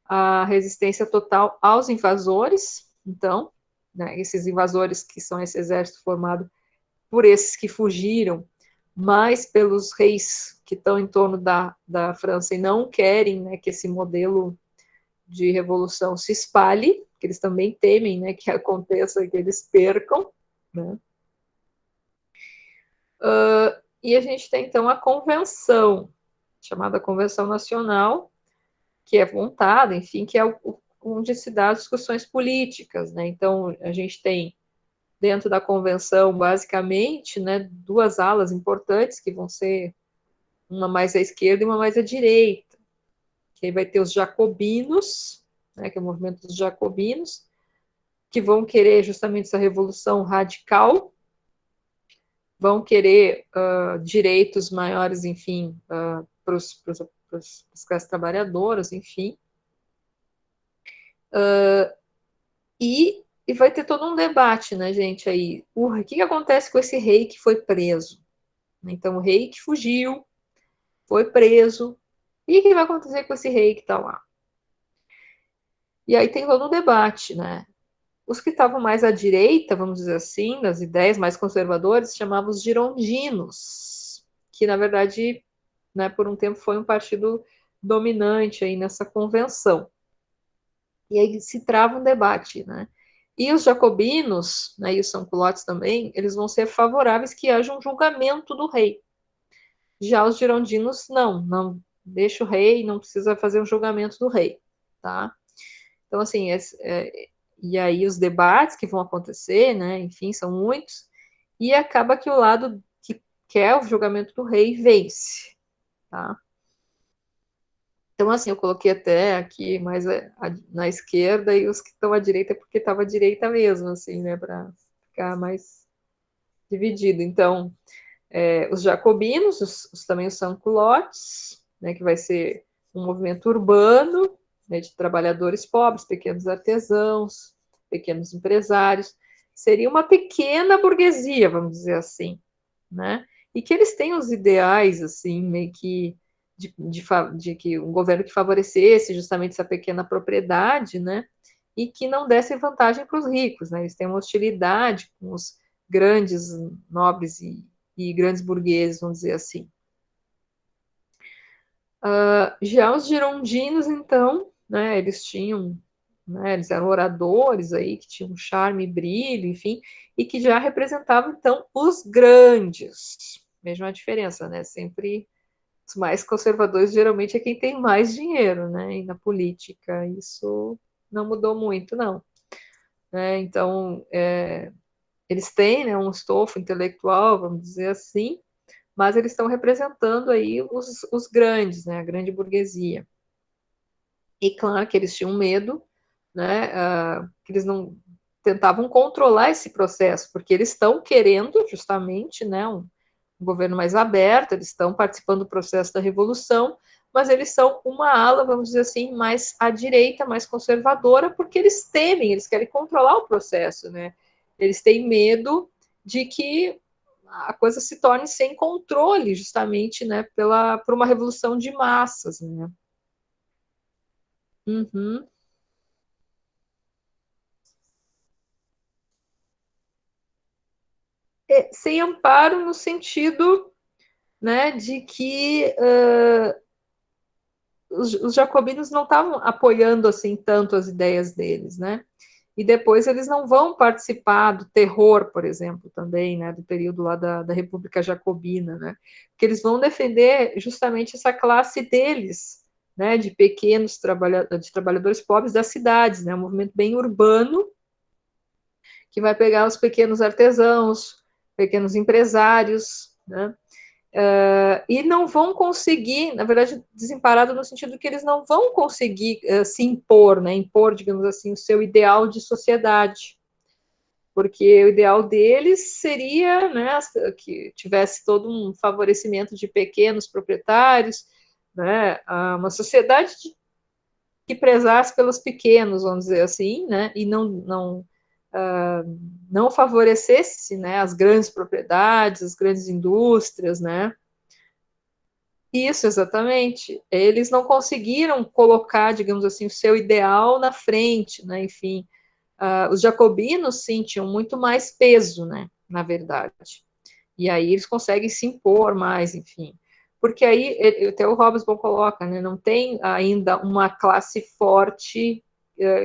a resistência total aos invasores, então, né, esses invasores que são esse exército formado por esses que fugiram, mas pelos reis que estão em torno da França e não querem, né, que esse modelo de revolução se espalhe, que eles também temem, né, que aconteça, que eles percam, né. E a gente tem, então, a convenção, chamada Convenção Nacional, que é montada, enfim, que é onde se dá as discussões políticas, né. Então, a gente tem dentro da convenção, basicamente, né, duas alas importantes, que vão ser uma mais à esquerda e uma mais à direita. Que aí vai ter os jacobinos, né, que é o movimento dos jacobinos, que vão querer justamente essa revolução radical, vão querer direitos maiores, enfim, para as classes trabalhadoras, enfim. E vai ter todo um debate, né, gente, aí. O que acontece com esse rei que foi preso? Então, o rei que fugiu, foi preso. E o que vai acontecer com esse rei que está lá? E aí tem todo um debate, né? Os que estavam mais à direita, vamos dizer assim, das ideias mais conservadoras, chamavam os girondinos, que na verdade, né, por um tempo foi um partido dominante aí nessa convenção. E aí se trava um debate, né? E os jacobinos, né, e os sans-culottes também, eles vão ser favoráveis que haja um julgamento do rei. Já os girondinos, não deixa o rei, não precisa fazer um julgamento do rei, tá? Então, assim, e aí os debates que vão acontecer, né, enfim, são muitos, e acaba que o lado que quer o julgamento do rei vence, tá? Então, assim, eu coloquei até aqui mais na esquerda e os que estão à direita, porque estava à direita mesmo, assim, né, para ficar mais dividido. Então, os jacobinos, também os sans-culottes, né, que vai ser um movimento urbano, né, de trabalhadores pobres, pequenos artesãos, pequenos empresários. Seria uma pequena burguesia, vamos dizer assim, né? E que eles têm os ideais, assim, meio que de que um governo que favorecesse justamente essa pequena propriedade, né? E que não desse vantagem para os ricos, né? Eles têm uma hostilidade com os grandes nobres e grandes burgueses, vamos dizer assim. Já os girondinos, então, né, eles tinham, né, eles eram oradores aí, que tinham charme e brilho, enfim, e que já representavam, então, os grandes. Vejam a diferença, né? Sempre os mais conservadores geralmente é quem tem mais dinheiro, né? E na política isso não mudou muito, não. Então, eles têm, né, um estofo intelectual, vamos dizer assim, mas eles estão representando aí os grandes, né, a grande burguesia. E claro que eles tinham medo, né, que eles não tentavam controlar esse processo, porque eles estão querendo justamente, né, um governo mais aberto, eles estão participando do processo da revolução, mas eles são uma ala, vamos dizer assim, mais à direita, mais conservadora, porque eles temem, eles querem controlar o processo, né? Eles têm medo de que a coisa se torne sem controle, justamente, né, por uma revolução de massas, né? Uhum. Sem amparo no sentido, né, de que os jacobinos não estavam apoiando assim tanto as ideias deles, né? E depois eles não vão participar do terror, por exemplo, também, né, do período lá da República Jacobina, né? Porque eles vão defender justamente essa classe deles, né, de pequenos de trabalhadores pobres das cidades, né? Um movimento bem urbano que vai pegar os pequenos artesãos, pequenos empresários, né? E não vão conseguir, na verdade, desemparado no sentido que eles não vão conseguir se impor, né? Impor, digamos assim, o seu ideal de sociedade, porque o ideal deles seria, né, que tivesse todo um favorecimento de pequenos proprietários, né? Uma sociedade que prezasse pelos pequenos, vamos dizer assim, né? E não favorecesse, né, as grandes propriedades, as grandes indústrias, né? Isso, exatamente. Eles não conseguiram colocar, digamos assim, o seu ideal na frente, né? Enfim, os jacobinos, sim, tinham muito mais peso, né? Na verdade. E aí eles conseguem se impor mais, enfim. Porque aí, até o Hobsbawm coloca, né? Não tem ainda uma classe forte,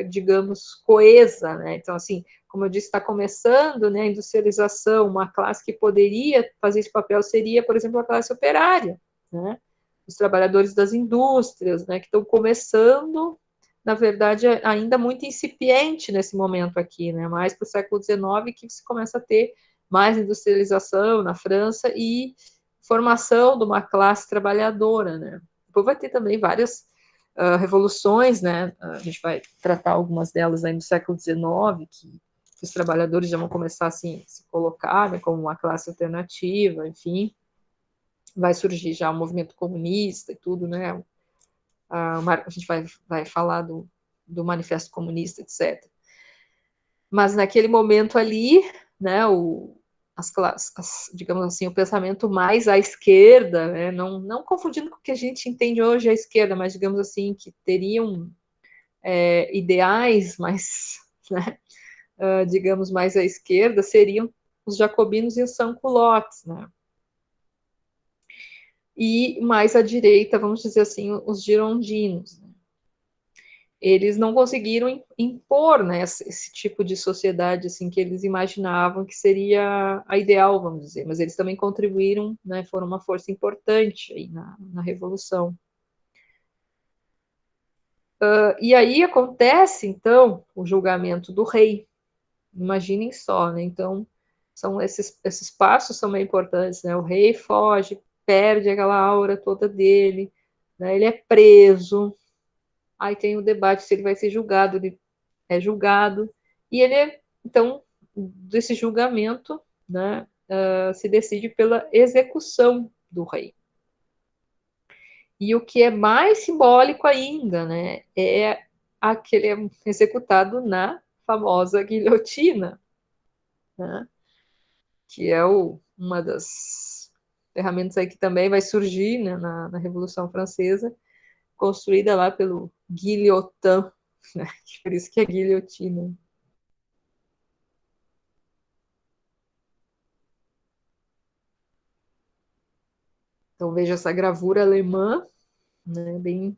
digamos, coesa, né? Então, assim, como eu disse, está começando, né, a industrialização, uma classe que poderia fazer esse papel seria, por exemplo, a classe operária, né? Os trabalhadores das indústrias, né, que estão começando, na verdade, ainda muito incipiente nesse momento aqui, né? Mais para o século XIX que se começa a ter mais industrialização na França e formação de uma classe trabalhadora, né? Depois vai ter também várias revoluções, né? A gente vai tratar algumas delas aí no século XIX, que os trabalhadores já vão começar assim, a se colocar, né, como uma classe alternativa, enfim. Vai surgir já o movimento comunista e tudo, né? A gente vai falar do Manifesto Comunista, etc. Mas naquele momento ali, né, digamos assim, o pensamento mais à esquerda, né, não confundindo com o que a gente entende hoje à esquerda, mas digamos assim, que teriam ideais mais, né, digamos, mais à esquerda, seriam os jacobinos e os sans-culottes, né? E mais à direita, vamos dizer assim, os girondinos. Né? Eles não conseguiram impor, né, esse tipo de sociedade assim que eles imaginavam que seria a ideal, vamos dizer, mas eles também contribuíram, né, foram uma força importante aí na Revolução. E aí acontece, então, o julgamento do rei. Imaginem só, né? Então, são esses passos são meio importantes, né? O rei foge, perde aquela aura toda dele, né? Ele é preso, aí tem o debate se ele vai ser julgado, ele é julgado, e então, desse julgamento, né, se decide pela execução do rei. E o que é mais simbólico ainda, né, é aquele executado na famosa guilhotina, né, que é uma das ferramentas aí que também vai surgir, né, na Revolução Francesa, construída lá pelo Guillotin, né, por isso que é guilhotina. Então veja essa gravura alemã, né, bem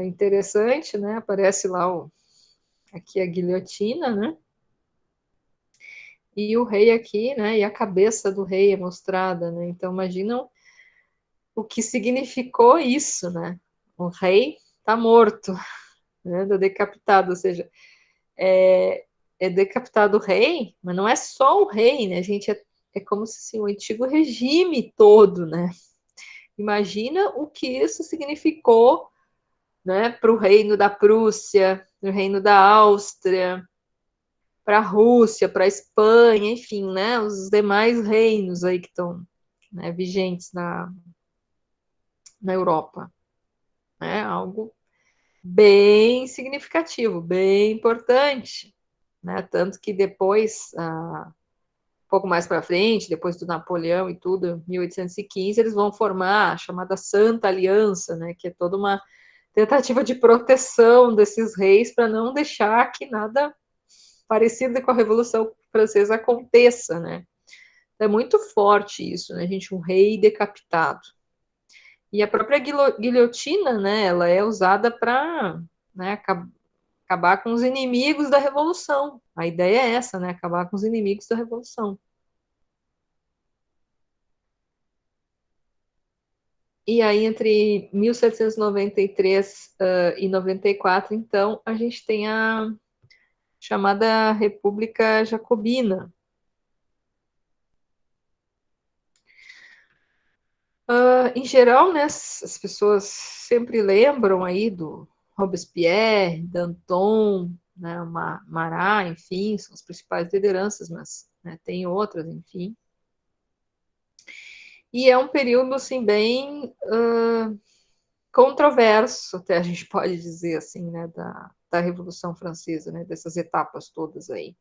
interessante, né? Aparece lá aqui a guilhotina, né? E o rei aqui, né? E a cabeça do rei é mostrada, né? Então imaginam o que significou isso, né? O rei está morto, né? Decapitado, ou seja, é decapitado o rei, mas não é só o rei, né? Gente, é como se assim, o antigo regime todo, né? Imagina o que isso significou, né, para o reino da Prússia, para o reino da Áustria, para a Rússia, para a Espanha, enfim, né, os demais reinos aí que estão, né, vigentes na Europa. É algo bem significativo, bem importante. Né? Tanto que depois, um pouco mais para frente, depois do Napoleão e tudo, 1815, eles vão formar a chamada Santa Aliança, né, que é toda uma tentativa de proteção desses reis para não deixar que nada parecido com a Revolução Francesa aconteça, né? É muito forte isso, né, gente? Um rei decapitado. E a própria guilhotina, né, ela é usada para, né, acabar com os inimigos da Revolução. A ideia é essa, né? Acabar com os inimigos da Revolução. E aí, entre 1793 e 94, então, a gente tem a chamada República Jacobina. Em geral, né, as pessoas sempre lembram aí do Robespierre, Danton, né, Marat, enfim, são as principais lideranças, mas né, tem outras, enfim. E é um período, assim, bem controverso, até a gente pode dizer assim, né, da Revolução Francesa, né, dessas etapas todas aí.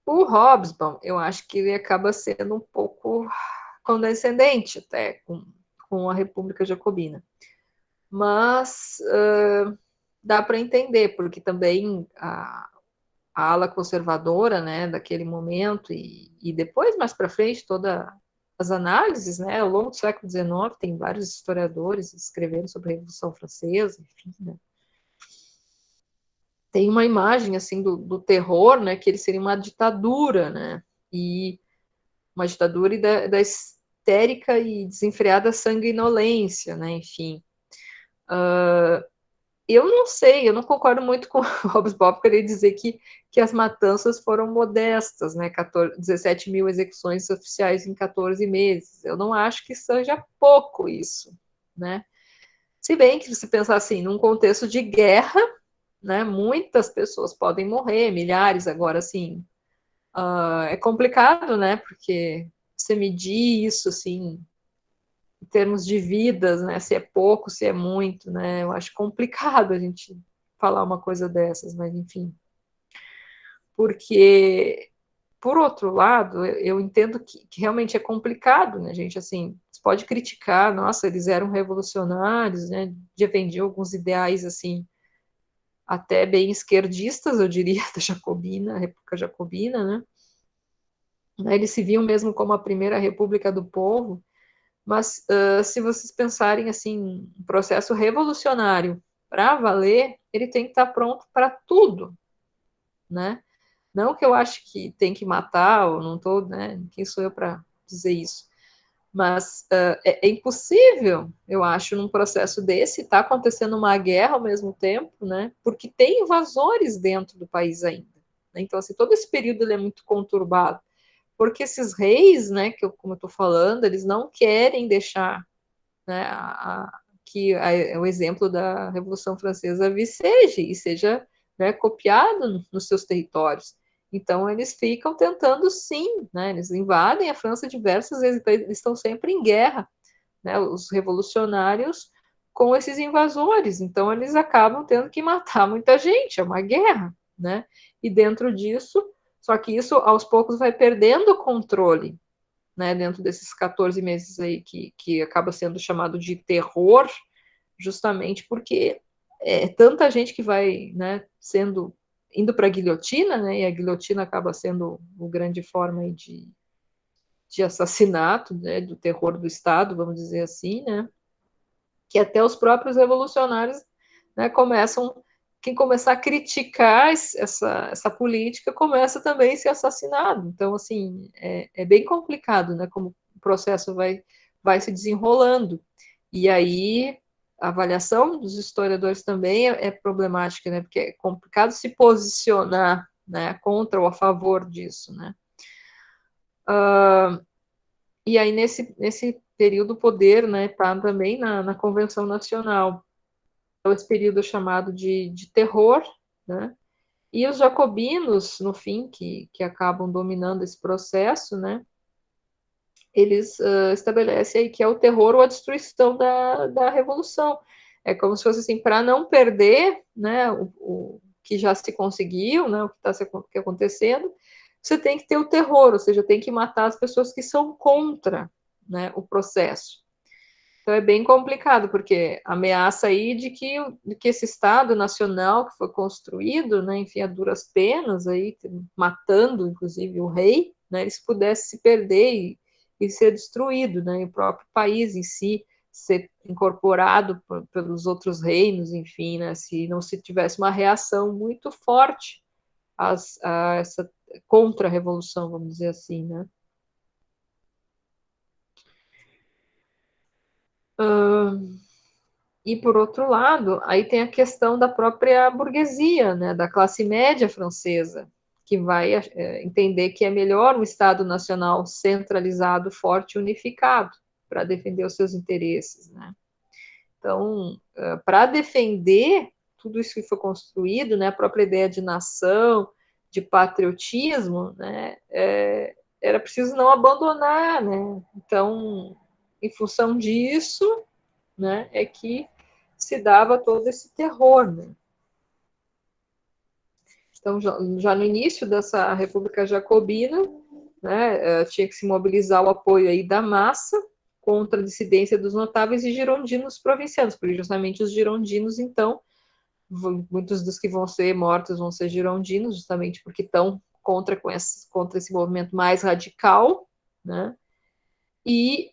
O Hobsbawm, eu acho que ele acaba sendo um pouco condescendente até com a República Jacobina. Mas dá para entender, porque também a ala conservadora, né, daquele momento, e depois, mais para frente, todas as análises, né, ao longo do século XIX, tem vários historiadores escrevendo sobre a Revolução Francesa, enfim, né, tem uma imagem, assim, do terror, né, que ele seria uma ditadura, né, e uma ditadura e da histérica e desenfreada sanguinolência, né, enfim. Eu não sei, eu não concordo muito com o Hobbes Bob querer dizer que as matanças foram modestas, né? 17 mil execuções oficiais em 14 meses. Eu não acho que seja pouco isso, né? Se bem que se pensar assim, num contexto de guerra, né? Muitas pessoas podem morrer, milhares agora, assim, é complicado, né? Porque você medir isso, assim, em termos de vidas, né? Se é pouco, se é muito, né? Eu acho complicado a gente falar uma coisa dessas, mas enfim. Porque, por outro lado, eu entendo que realmente é complicado, né, gente? Assim, você pode criticar, nossa, eles eram revolucionários, né? Defendiam alguns ideais, assim, até bem esquerdistas, eu diria, da Jacobina, a República Jacobina, né? Eles se viam mesmo como a primeira república do povo, mas se vocês pensarem assim, um processo revolucionário para valer, ele tem que estar pronto para tudo, né? Não que eu acho que tem que matar, ou não estou, né? Quem sou eu para dizer isso? Mas é impossível, eu acho, num processo desse, está acontecendo uma guerra ao mesmo tempo, né? Porque tem invasores dentro do país ainda. Né? Então, assim, todo esse período ele é muito conturbado, porque esses reis, né, como eu estou falando, eles não querem deixar, né, que o exemplo da Revolução Francesa viceje e seja, né, copiado nos seus territórios. Então, eles ficam tentando, sim, né, eles invadem a França diversas vezes, então eles estão sempre em guerra, né, os revolucionários com esses invasores. Então, eles acabam tendo que matar muita gente, é uma guerra, né? E dentro disso, só que isso aos poucos vai perdendo o controle, né, dentro desses 14 meses aí que acaba sendo chamado de terror, justamente porque é tanta gente que vai, né, indo para a guilhotina, né, e a guilhotina acaba sendo uma grande forma de assassinato, né, do terror do Estado, vamos dizer assim, né, que até os próprios revolucionários, né, quem começar a criticar essa política começa também a ser assassinado. Então, assim, é bem complicado, né, como o processo vai se desenrolando. E aí, a avaliação dos historiadores também é problemática, né, porque é complicado se posicionar, né, contra ou a favor disso, né. E aí, nesse período, o poder, né, está também na Convenção Nacional. Então, esse período é chamado de terror, né? E os jacobinos, no fim, que acabam dominando esse processo, né? Eles estabelecem aí que é o terror ou a destruição da revolução. É como se fosse assim, para não perder, né, o que já se conseguiu, né, o que está acontecendo, você tem que ter o terror, ou seja, tem que matar as pessoas que são contra, né, o processo. Então é bem complicado, porque ameaça aí de que esse Estado nacional que foi construído, né, enfim, a duras penas, aí, matando, inclusive, o rei, né, ele se pudesse se perder e ser destruído, né, e o próprio país em si ser incorporado pelos outros reinos, enfim, né, se não se tivesse uma reação muito forte a essa contra-revolução, vamos dizer assim, né. E, por outro lado, aí tem a questão da própria burguesia, né, da classe média francesa, que vai entender que é melhor um Estado nacional centralizado, forte e unificado para defender os seus interesses. Né? Então, para defender tudo isso que foi construído, né, a própria ideia de nação, de patriotismo, né, era preciso não abandonar. Né? Então, em função disso, né, é que se dava todo esse terror. Né? Então, já no início dessa República Jacobina, né, tinha que se mobilizar o apoio aí da massa contra a dissidência dos notáveis e girondinos provincianos, porque justamente os girondinos, então, muitos dos que vão ser mortos vão ser girondinos, justamente porque estão contra esse movimento mais radical, né, e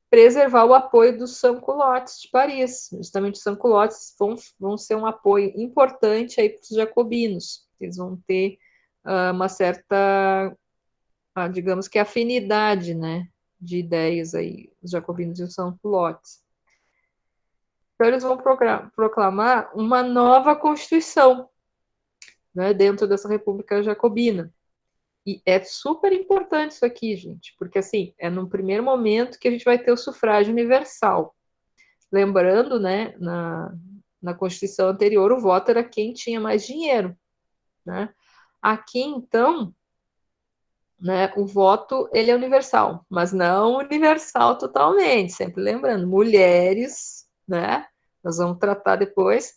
preservar o apoio dos sans-culottes de Paris. Justamente os sans-culottes vão ser um apoio importante aí para os jacobinos. Eles vão ter uma certa, digamos que afinidade, né, de ideias aí, os jacobinos e os sans-culottes. Então eles vão proclamar uma nova constituição, né, dentro dessa República Jacobina. E é super importante isso aqui, gente, porque assim, é num primeiro momento que a gente vai ter o sufrágio universal. Lembrando, né, na Constituição anterior, o voto era quem tinha mais dinheiro. Né? Aqui, então, né, o voto ele é universal, mas não universal totalmente. Sempre lembrando, mulheres, né? Nós vamos tratar depois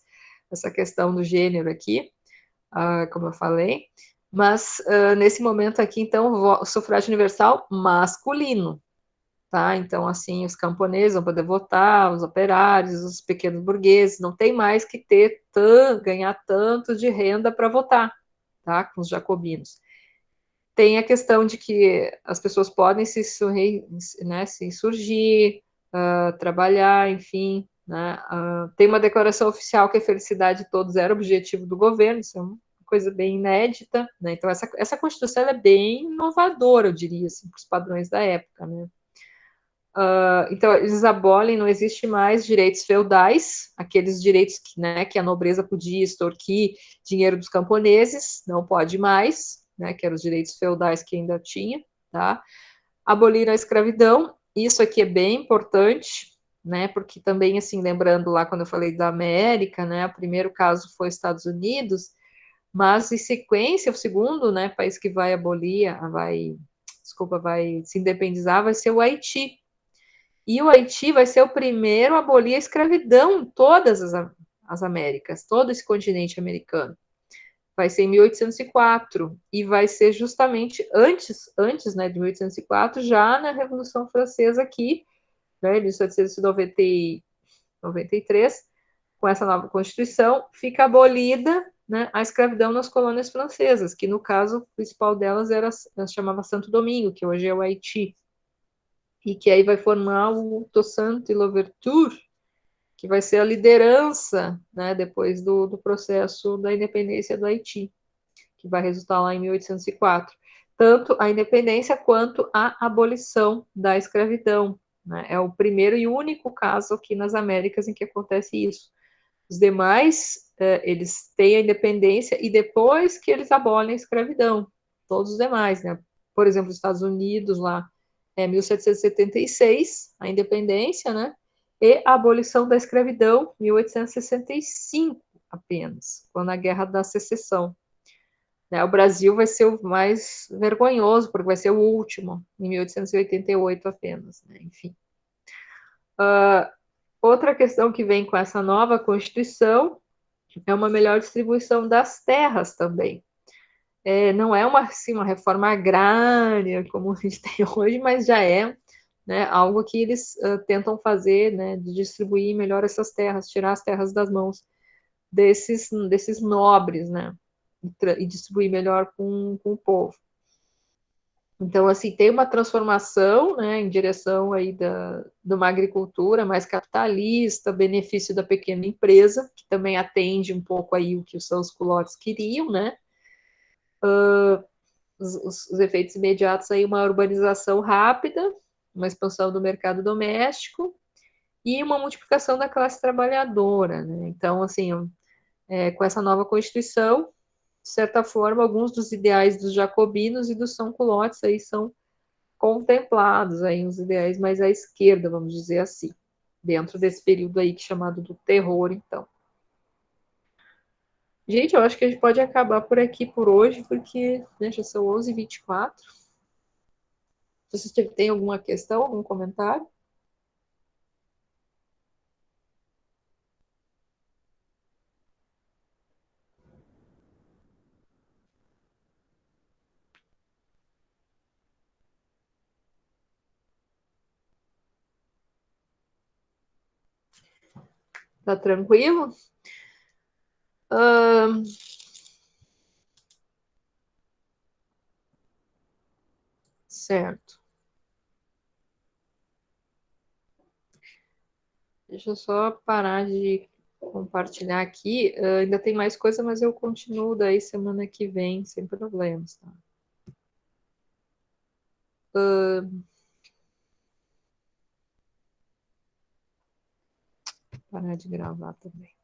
essa questão do gênero aqui, como eu falei. Mas nesse momento aqui, então, o sufrágio universal masculino. tá? Então, assim, os camponeses vão poder votar, os operários, os pequenos burgueses, não tem mais que ganhar tanto de renda para votar, tá? Com os jacobinos. Tem a questão de que as pessoas podem né, se insurgir, trabalhar, enfim, né? Tem uma declaração oficial que a felicidade de todos era o objetivo do governo, isso é uma coisa bem inédita, né? Então, essa Constituição é bem inovadora, eu diria, assim, para os padrões da época, né? Então, eles abolem, não existe mais direitos feudais, aqueles direitos que, né, que a nobreza podia extorquir dinheiro dos camponeses, não pode mais, né, que eram os direitos feudais que ainda tinha, tá? Aboliram a escravidão, isso aqui é bem importante, né, porque também, assim, lembrando lá quando eu falei da América, né, o primeiro caso foi Estados Unidos, mas em sequência, o segundo, né, país que vai abolir, vai se independizar, vai ser o Haiti. E o Haiti vai ser o primeiro a abolir a escravidão em todas as Américas, todo esse continente americano. Vai ser em 1804 e vai ser justamente antes, né, de 1804, já na Revolução Francesa aqui, né, em 1793, com essa nova Constituição, fica abolida, né, a escravidão nas colônias francesas, que no caso o principal delas chamava Santo Domingo, que hoje é o Haiti, e que aí vai formar o Toussaint Louverture, que vai ser a liderança, né, depois do processo da independência do Haiti, que vai resultar lá em 1804. Tanto a independência quanto a abolição da escravidão, né? É o primeiro e único caso aqui nas Américas em que acontece isso. Os demais, eles têm a independência e depois que eles abolem a escravidão, todos os demais, né? Por exemplo, os Estados Unidos lá, 1776, a independência, né? E a abolição da escravidão, 1865 apenas, quando a Guerra da Secessão. Né? O Brasil vai ser o mais vergonhoso, porque vai ser o último, em 1888 apenas, né? Enfim. Outra questão que vem com essa nova Constituição é uma melhor distribuição das terras também. Não é uma reforma agrária como a gente tem hoje, mas já é, né, algo que eles tentam fazer, né, de distribuir melhor essas terras, tirar as terras das mãos desses nobres, né, e distribuir melhor com o povo. Então, assim, tem uma transformação, né, em direção aí de uma agricultura mais capitalista, benefício da pequena empresa, que também atende um pouco aí o que os seus culotes queriam, né, os efeitos imediatos aí, uma urbanização rápida, uma expansão do mercado doméstico e uma multiplicação da classe trabalhadora, né? Então, assim, com essa nova Constituição, de certa forma, alguns dos ideais dos jacobinos e dos sans-culottes aí são contemplados, aí, os ideais mais à esquerda, vamos dizer assim, dentro desse período aí chamado do terror, então. Gente, eu acho que a gente pode acabar por aqui por hoje, porque, né, já são 11h24. Vocês têm alguma questão, algum comentário? Tá tranquilo? Ahn, certo. Deixa eu só parar de compartilhar aqui. Ainda tem mais coisa, mas eu continuo daí semana que vem, sem problemas, tá? Parar de gravar também.